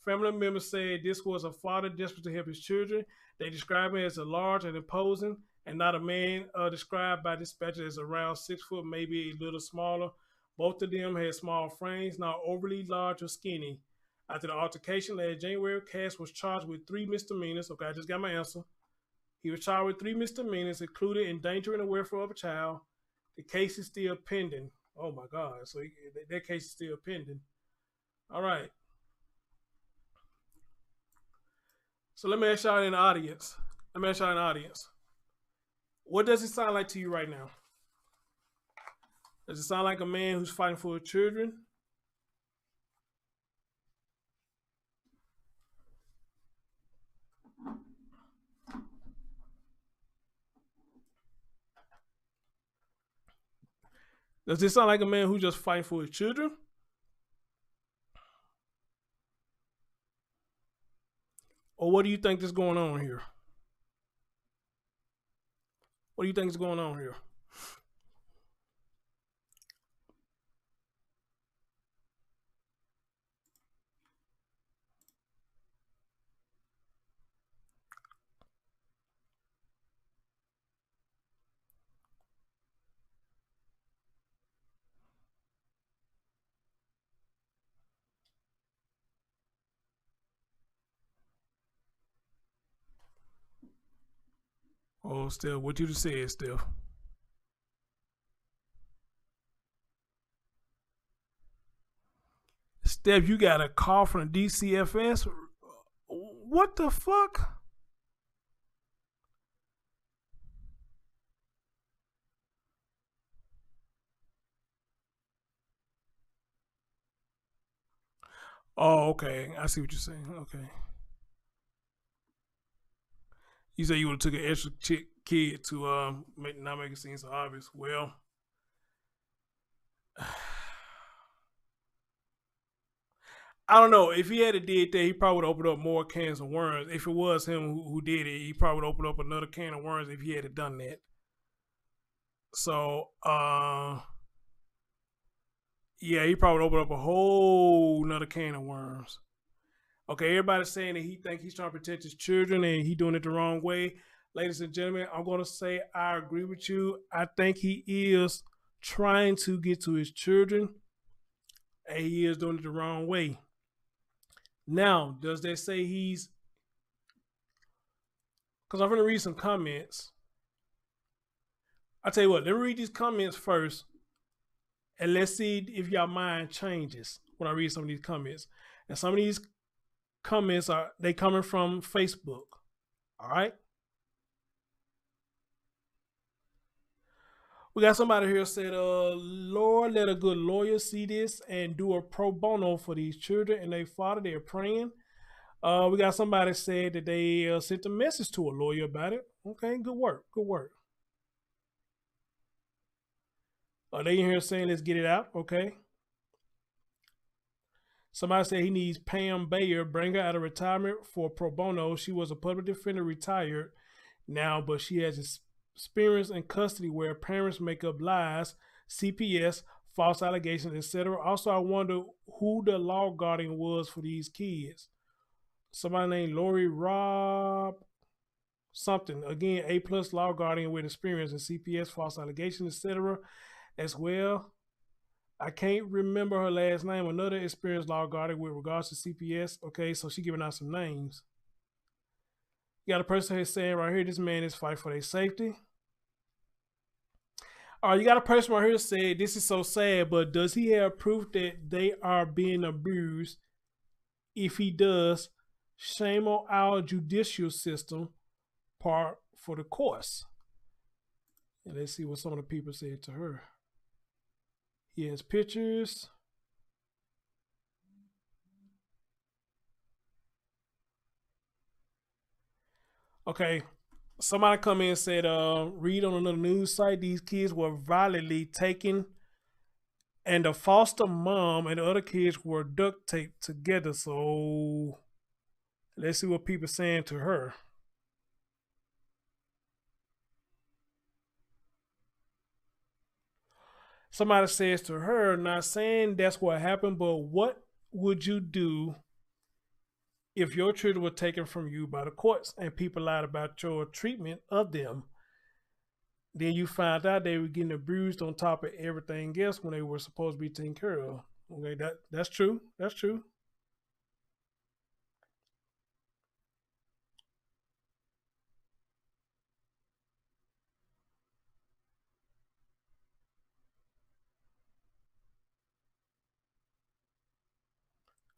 Family members said this was a father desperate to help his children. They describe him as a large and imposing, and not a man described by dispatchers as around 6 foot, maybe a little smaller. Both of them had small frames, not overly large or skinny. After the altercation last January, Cass was charged with 3 misdemeanors. Okay, I just got my answer. He was charged with 3 misdemeanors, including endangering the welfare of a child. The case is still pending. Oh my God! So that case is still pending. All right. So let me ask y'all in the audience. What does it sound like to you right now? Does it sound like a man who's fighting for his children? Does this sound like a man who's just fighting for his children? Or what do you think is going on here? What do you think is going on here? Oh, Steph, what you just said, Steph. Steph, you got a call from the DCFS? What the fuck? Oh, okay. I see what you're saying. Okay. You say you would have took an extra kid to not make it seem so obvious. Well, I don't know. If he had did that, he probably would open up more cans of worms. If it was him who did it, he probably would open up another can of worms if he had done that. So, yeah, he probably would open up a whole another can of worms. Okay, everybody's saying that he think he's trying to protect his children and he doing it the wrong way. Ladies and gentlemen, I'm going to say I agree with you. I think he is trying to get to his children and he is doing it the wrong way. Now, does that say he's... Because I'm going to read some comments. I'll tell you what, let me read these comments first and let's see if y'all mind changes when I read some of these comments. And some of these comments they coming from Facebook. All right. We got somebody here said, Lord, let a good lawyer see this and do a pro bono for these children and their father. They're praying. We got somebody said that they sent a message to a lawyer about it. Okay, good work. Good work. They in here saying, let's get it out. Okay. Somebody said he needs Pam Bayer, bring her out of retirement for pro bono. She was a public defender, retired now, but she has experience in custody where parents make up lies, CPS, false allegations, etc. Also, I wonder who the law guardian was for these kids. Somebody named Lori Rob something. Again, A+ law guardian with experience in CPS, false allegations, etc. as well. I can't remember her last name. Another experienced law guardian with regards to CPS. Okay, so she giving out some names. You got a person here saying right here, this man is fighting for their safety. All right, you got a person right here saying this is so sad, but does he have proof that they are being abused? If he does, shame on our judicial system, part for the course. And let's see what some of the people said to her. He has pictures. Okay. Somebody come in and said, read on another news site, these kids were violently taken and the foster mom and the other kids were duct taped together. So let's see what people are saying to her. Somebody says to her, not saying that's what happened, but what would you do if your children were taken from you by the courts and people lied about your treatment of them? Then you found out they were getting abused on top of everything else when they were supposed to be taken care of. Okay, that's true. That's true.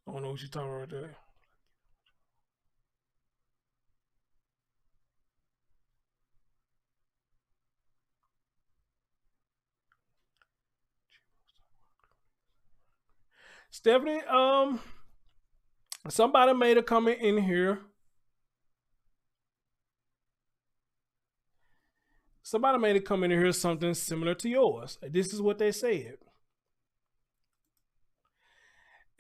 I don't know what you're talking about there. Stephanie, somebody made a comment in here. Somebody made a comment in here something similar to yours. This is what they said.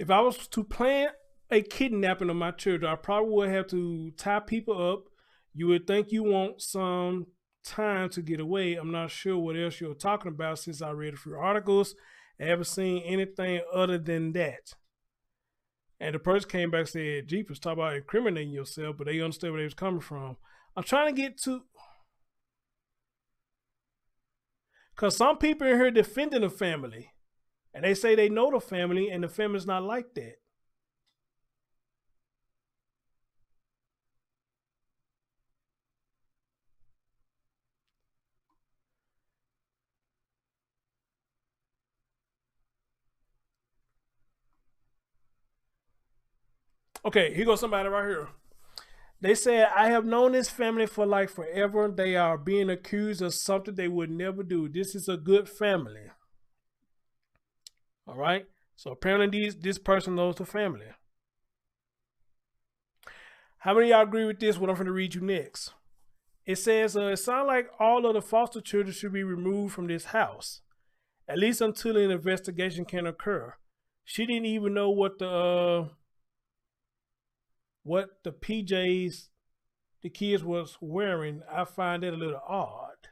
If I was to plan a kidnapping of my children, I probably would have to tie people up. You would think you want some time to get away. I'm not sure what else you're talking about since I read a few articles. I haven't seen anything other than that. And the person came back and said, Jeepers, talk about incriminating yourself, but they understood where they was coming from. I'm trying to get to... Because some people in here defending the family. And they say they know the family, and the family's not like that. Okay, here goes somebody right here. They said, I have known this family for like forever. They are being accused of something they would never do. This is a good family. All right. So apparently this person knows the family. How many of y'all agree with this? What I'm going to read you next. It says, it sounds like all of the foster children should be removed from this house. at least until an investigation can occur. She didn't even know what the PJs the kids was wearing. I find that a little odd.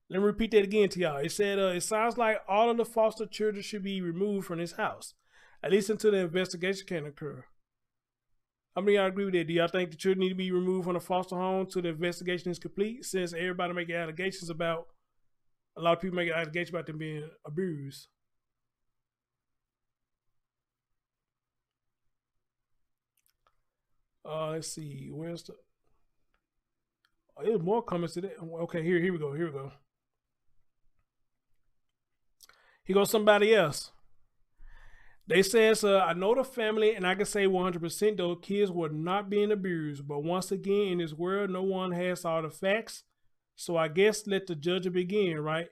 Let me repeat that again to y'all. It said, it sounds like all of the foster children should be removed from this house, at least until the investigation can occur. How many of y'all agree with that? Do y'all think the children need to be removed from the foster home till the investigation is complete? Since everybody making allegations about, a lot of people making allegations about them being abused. Let's see. Where's the? Oh, there's more comments to that. Okay, here we go. Here we go. Here goes somebody else. They says, I know the family, and I can say 100% those kids were not being abused. But once again, in this world, no one has all the facts. So I guess let the judge begin, right?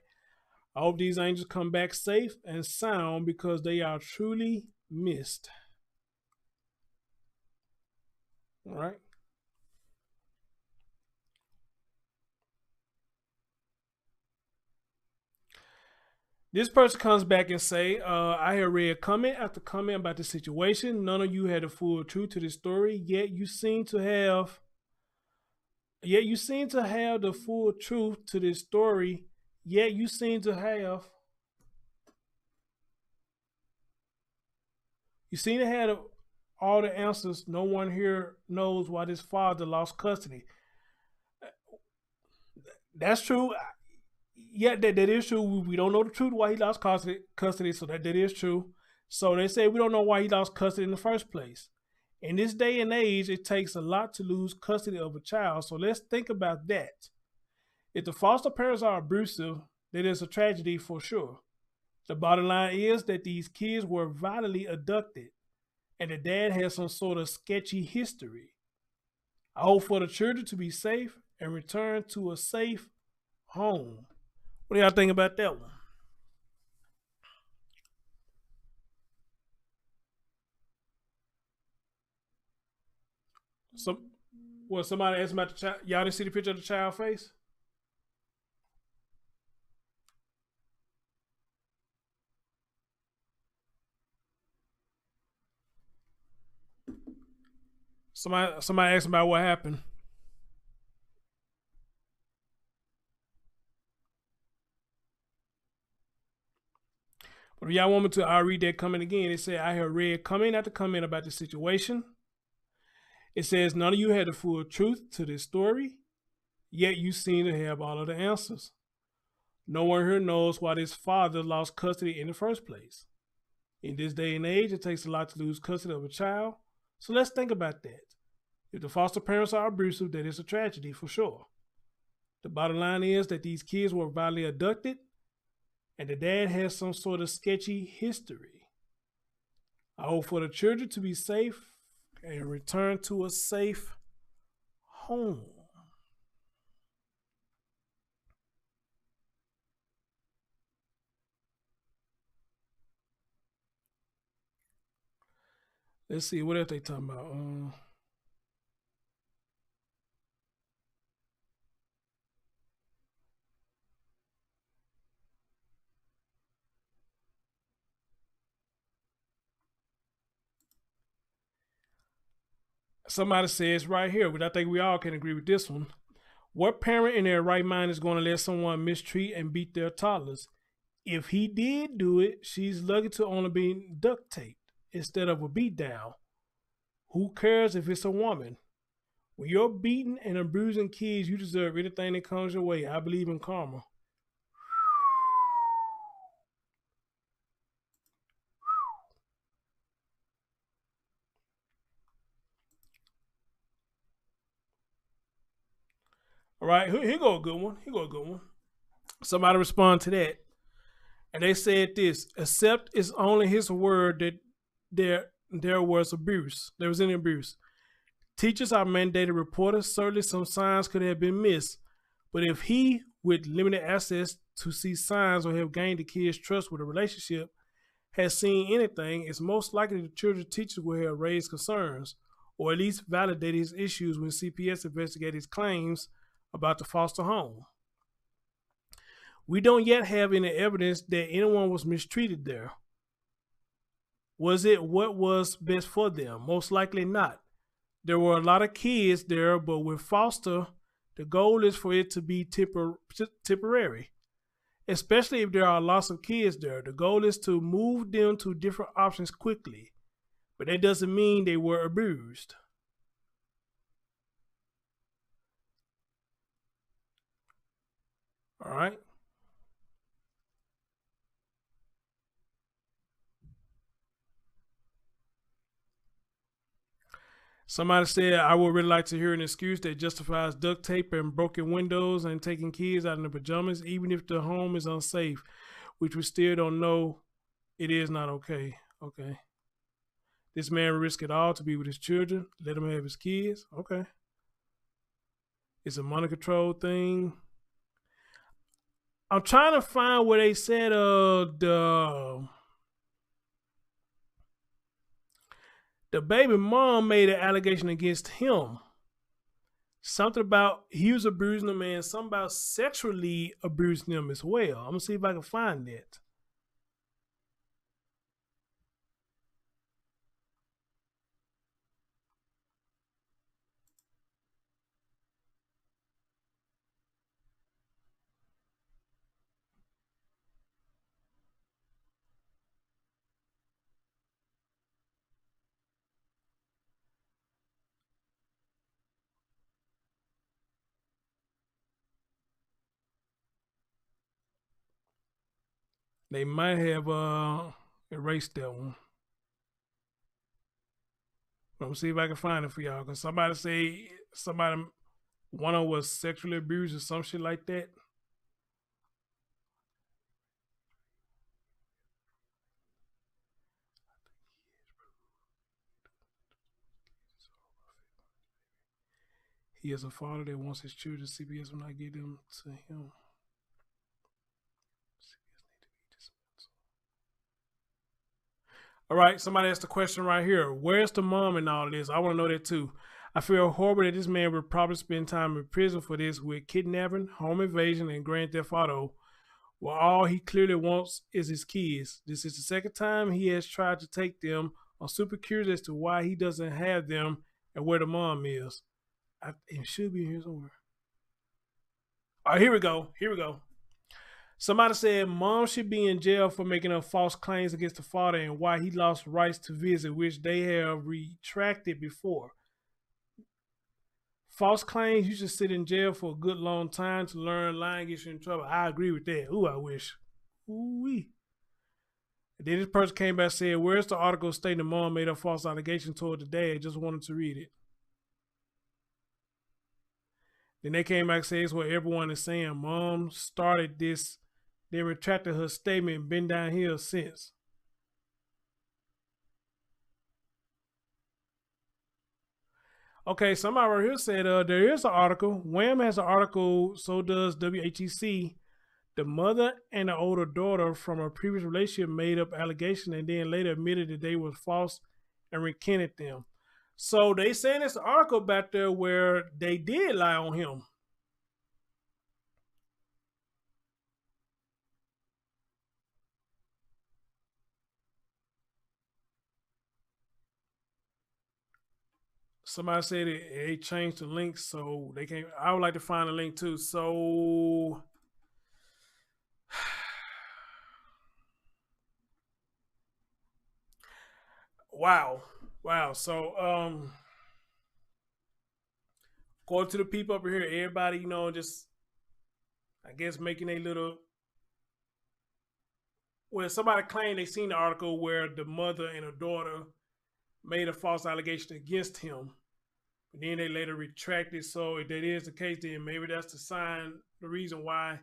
I hope these angels come back safe and sound because they are truly missed. All right. This person comes back and say, I have read comment after comment about the situation. None of you had the full truth to this story, yet you seem to have the full truth to this story, yet you seem to have all the answers. No one here knows why this father lost custody. That's true. Yeah, that is true. We don't know the truth why he lost custody, so that is true. So they say we don't know why he lost custody in the first place. In this day and age, it takes a lot to lose custody of a child. So let's think about that. If the foster parents are abusive, that is a tragedy for sure. The bottom line is that these kids were violently abducted, and the dad has some sort of sketchy history. I hope for the children to be safe and return to a safe home. What do y'all think about that one? Somebody asked about the child. Y'all didn't see the picture of the child face? Somebody asked about what happened. But if y'all want me to, I'll read that comment again. It said, I have read comment after comment about the situation. It says, none of you had the full truth to this story, yet you seem to have all of the answers. No one here knows why this father lost custody in the first place. In this day and age, it takes a lot to lose custody of a child. So let's think about that. If the foster parents are abusive, that is a tragedy for sure. The bottom line is that these kids were violently abducted, and the dad has some sort of sketchy history. I hope for the children to be safe and return to a safe home. Let's see, what else they talking about? Somebody says right here, but I think we all can agree with this one. What parent in their right mind is going to let someone mistreat and beat their toddlers? If he did do it, she's lucky to only be duct taped instead of a beat down. Who cares if it's a woman? When you're beating and abusing kids, you deserve anything that comes your way. I believe in karma. All right, here go a good one. Somebody respond to that. And they said this, except it's only his word that there was abuse. There was any abuse. Teachers are mandated reporters. Certainly some signs could have been missed. But if he, with limited access to see signs or have gained the kid's trust with a relationship, has seen anything, it's most likely the children's teachers will have raised concerns or at least validated his issues when CPS investigated his claims about the foster home. We don't yet have any evidence that anyone was mistreated there. Was it what was best for them? Most likely not. There were a lot of kids there, but with foster, the goal is for it to be temporary, especially if there are lots of kids there. The goal is to move them to different options quickly, but that doesn't mean they were abused. All right. Somebody said, I would really like to hear an excuse that justifies duct tape and broken windows and taking kids out in their pajamas, even if the home is unsafe, which we still don't know. It is not okay. Okay. This man risked it all to be with his children. Let him have his kids. Okay. It's a money control thing. I'm trying to find where they said the baby mom made an allegation against him. Something about he was abusing them and something about sexually abusing them as well. I'm going to see if I can find that. They might have erased that one. Let me see if I can find it for y'all. Because somebody say one of them was sexually abused or some shit like that. He is a father that wants his children. CBS will not give them to him. All right, somebody asked the question right here. Where's the mom in all this? I want to know that too. I feel horrible that this man would probably spend time in prison for this with kidnapping, home invasion, and grand theft auto, while all he clearly wants is his kids. This is the second time he has tried to take them. I'm super curious as to why he doesn't have them and where the mom is. It should be here somewhere. All right, here we go. Here we go. Somebody said mom should be in jail for making up false claims against the father and why he lost rights to visit, which they have retracted before. False claims, you should sit in jail for a good long time to learn lying gets you in trouble. I agree with that. Ooh, I wish. Ooh-wee. And then this person came back and said, where's the article stating the mom made a false allegation toward the dad? Just wanted to read it. Then they came back and said, it's what everyone is saying. Mom started this, then retracted her statement and been downhill since. Okay, somebody right here said there is an article. Wham has an article, so does WHEC. The mother and the older daughter from a previous relationship made up allegations and then later admitted that they were false and recanted them. So they saying it's an article back there where they did lie on him. Somebody said they changed the link, so they can't. I would like to find a link too. So wow. So according to the people up here, everybody, just I guess making a little. Well, somebody claimed they seen the article where the mother and her daughter made a false allegation against him. But then they later retracted. So if that is the case, then maybe that's the reason why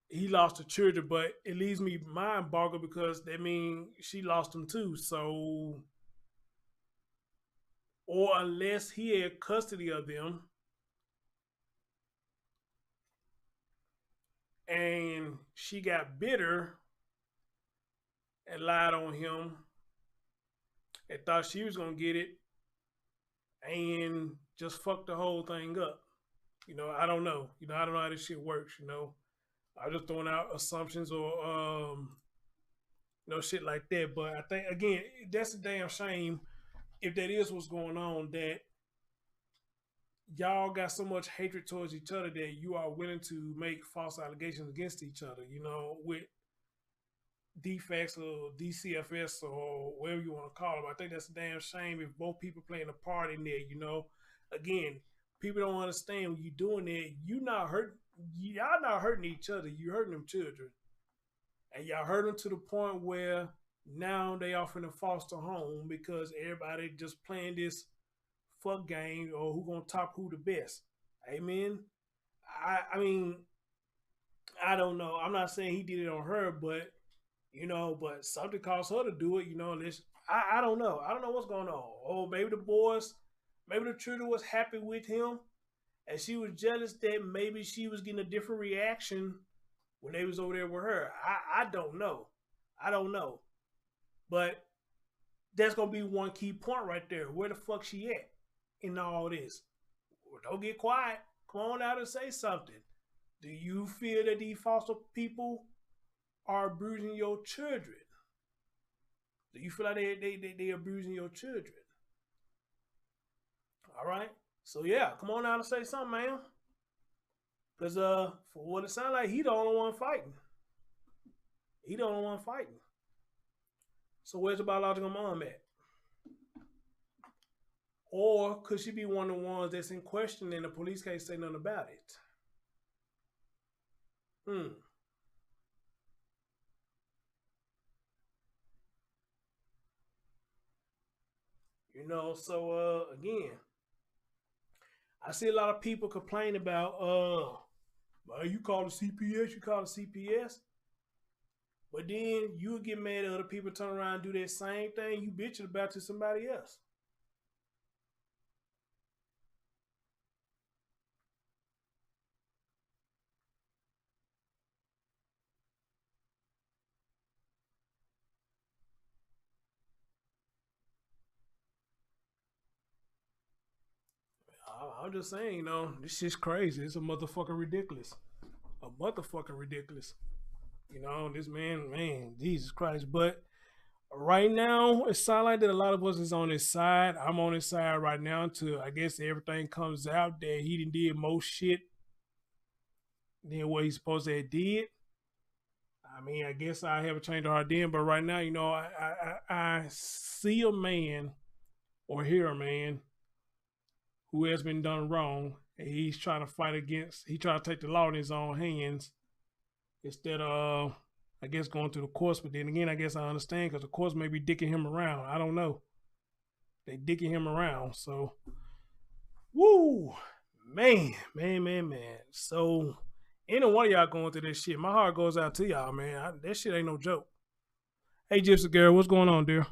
he lost the children. But it leaves me mind boggled because that means she lost them too. So, or unless he had custody of them and she got bitter and lied on him and thought she was going to get it and just fucked the whole thing up. You know, I don't know. You know, I don't know how this shit works. You know, I'm just throwing out assumptions or you know, shit like that. But I think again, that's a damn shame if that is what's going on. That y'all got so much hatred towards each other that you are willing to make false allegations against each other. You know, with defects or DCFS or whatever you want to call them. I think that's a damn shame if both people playing a part in there. You know, again, people don't understand when you're doing it. Y'all not hurting each other. You hurting them children, and y'all hurt them to the point where now they off in a foster home because everybody just playing this fuck game or who gonna top who the best. Amen. I mean, I don't know. I'm not saying he did it on her, but you know, but something caused her to do it. You know, I don't know. I don't know what's going on. Oh, maybe the children was happy with him, and she was jealous that maybe she was getting a different reaction when they was over there with her. I don't know. I don't know. But that's gonna be one key point right there. Where the fuck she at in all this? Well, don't get quiet. Come on out and say something. Do you feel that these foster people are abusing your children? Do you feel like they abusing your children? All right. So yeah, come on out and say something, man. Cause for what it sounds like, he the only one fighting. He the only one fighting. So where's the biological mom at? Or could she be one of the ones that's in question and the police can't say nothing about it? You know, so again, I see a lot of people complain about well, you call the CPS, you call the CPS. But then you would get mad at other people turn around and do that same thing you bitching about to somebody else. I'm just saying, you know, this shit's crazy. It's a motherfucking ridiculous. A motherfucking ridiculous. You know, this man, Jesus Christ. But right now, it sounds like that a lot of us is on his side. I'm on his side right now until I guess everything comes out that he did more shit than what he's supposed to have did. I mean, I guess I haven't changed our idea, but right now, you know, I see a man or hear a man who has been done wrong, and he's trying to fight against, he trying to take the law in his own hands instead of, I guess, going through the courts. But then again, I guess I understand because the courts may be dicking him around. I don't know. They dicking him around. So, woo, man. So, any one of y'all going through this shit, my heart goes out to y'all, man. That shit ain't no joke. Hey, Gypsy girl, what's going on, dear?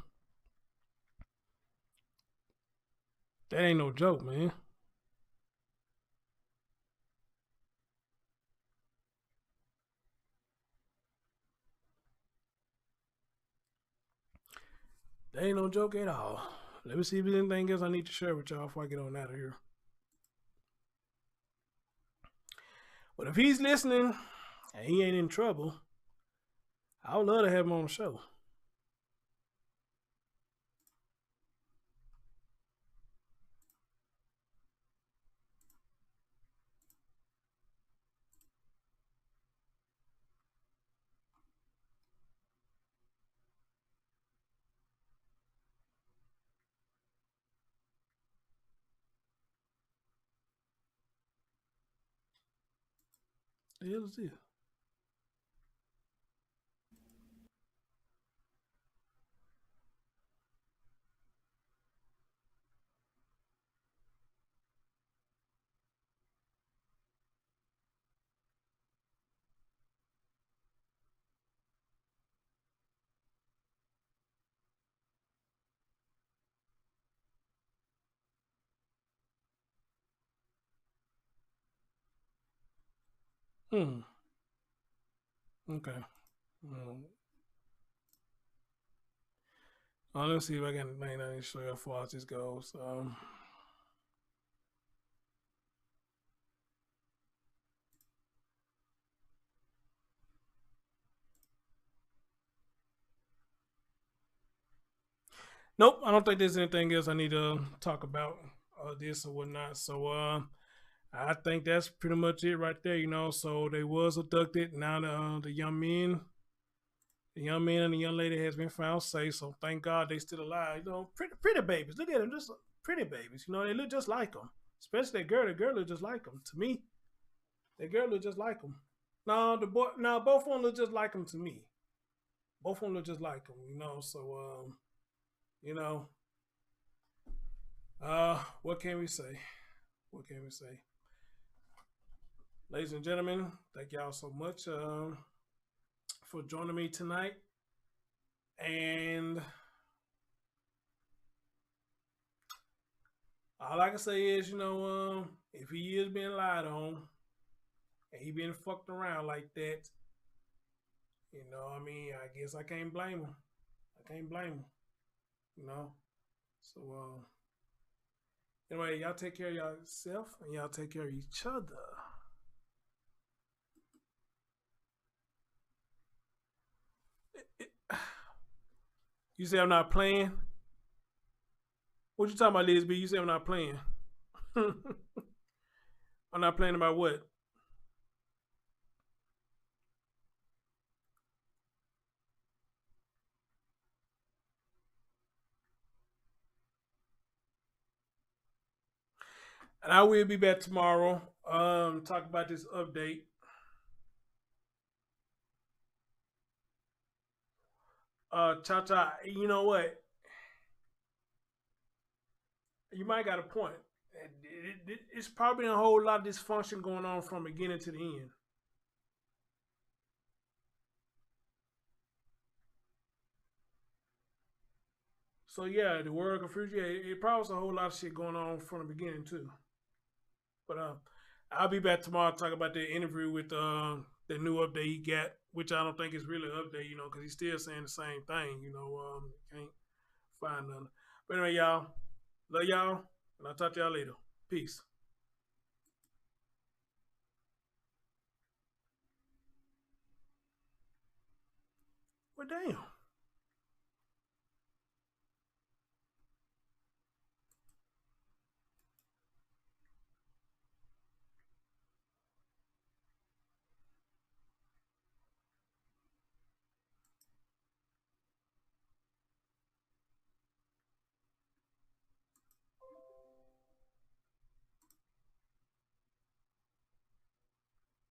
That ain't no joke, man. That ain't no joke at all. Let me see if there's anything else I need to share with y'all before I get on out of here. But if he's listening and he ain't in trouble, I would love to have him on the show. The hell is this? Okay. Let's see if I can make that show you how far this goes. Nope, I don't think there's anything else I need to talk about this or whatnot. So I think that's pretty much it right there. You know, so they was abducted. Now the young man and the young lady has been found safe. So thank God they still alive. You know, pretty babies. Look at them, just pretty babies. You know, they look just like them. Especially that girl. The girl look just like them. To me, that girl look just like them. No, the boy. No, both of them look just like them to me. Both of them look just like them. You know, so you know, what can we say? What can we say? Ladies and gentlemen, thank y'all so much for joining me tonight. And all I can say is, you know, if he is being lied on and he being fucked around like that, you know, I mean, I guess I can't blame him. I can't blame him, you know. So, anyway, y'all take care of yourself and y'all take care of each other. You say I'm not playing? What you talking about, Liz B? You say I'm not playing. I'm not playing about what? And I will be back tomorrow. Talk about this update. Cha, you know what? You might got a point. It's probably a whole lot of dysfunction going on from beginning to the end. So yeah, the word confusion. Yeah, it probably was a whole lot of shit going on from the beginning too. But I'll be back tomorrow to talk about the interview with the new update he got, which I don't think is really an update, you know, because he's still saying the same thing, you know. Can't find nothing. But anyway, y'all, love y'all, and I'll talk to y'all later. Peace. Well, damn.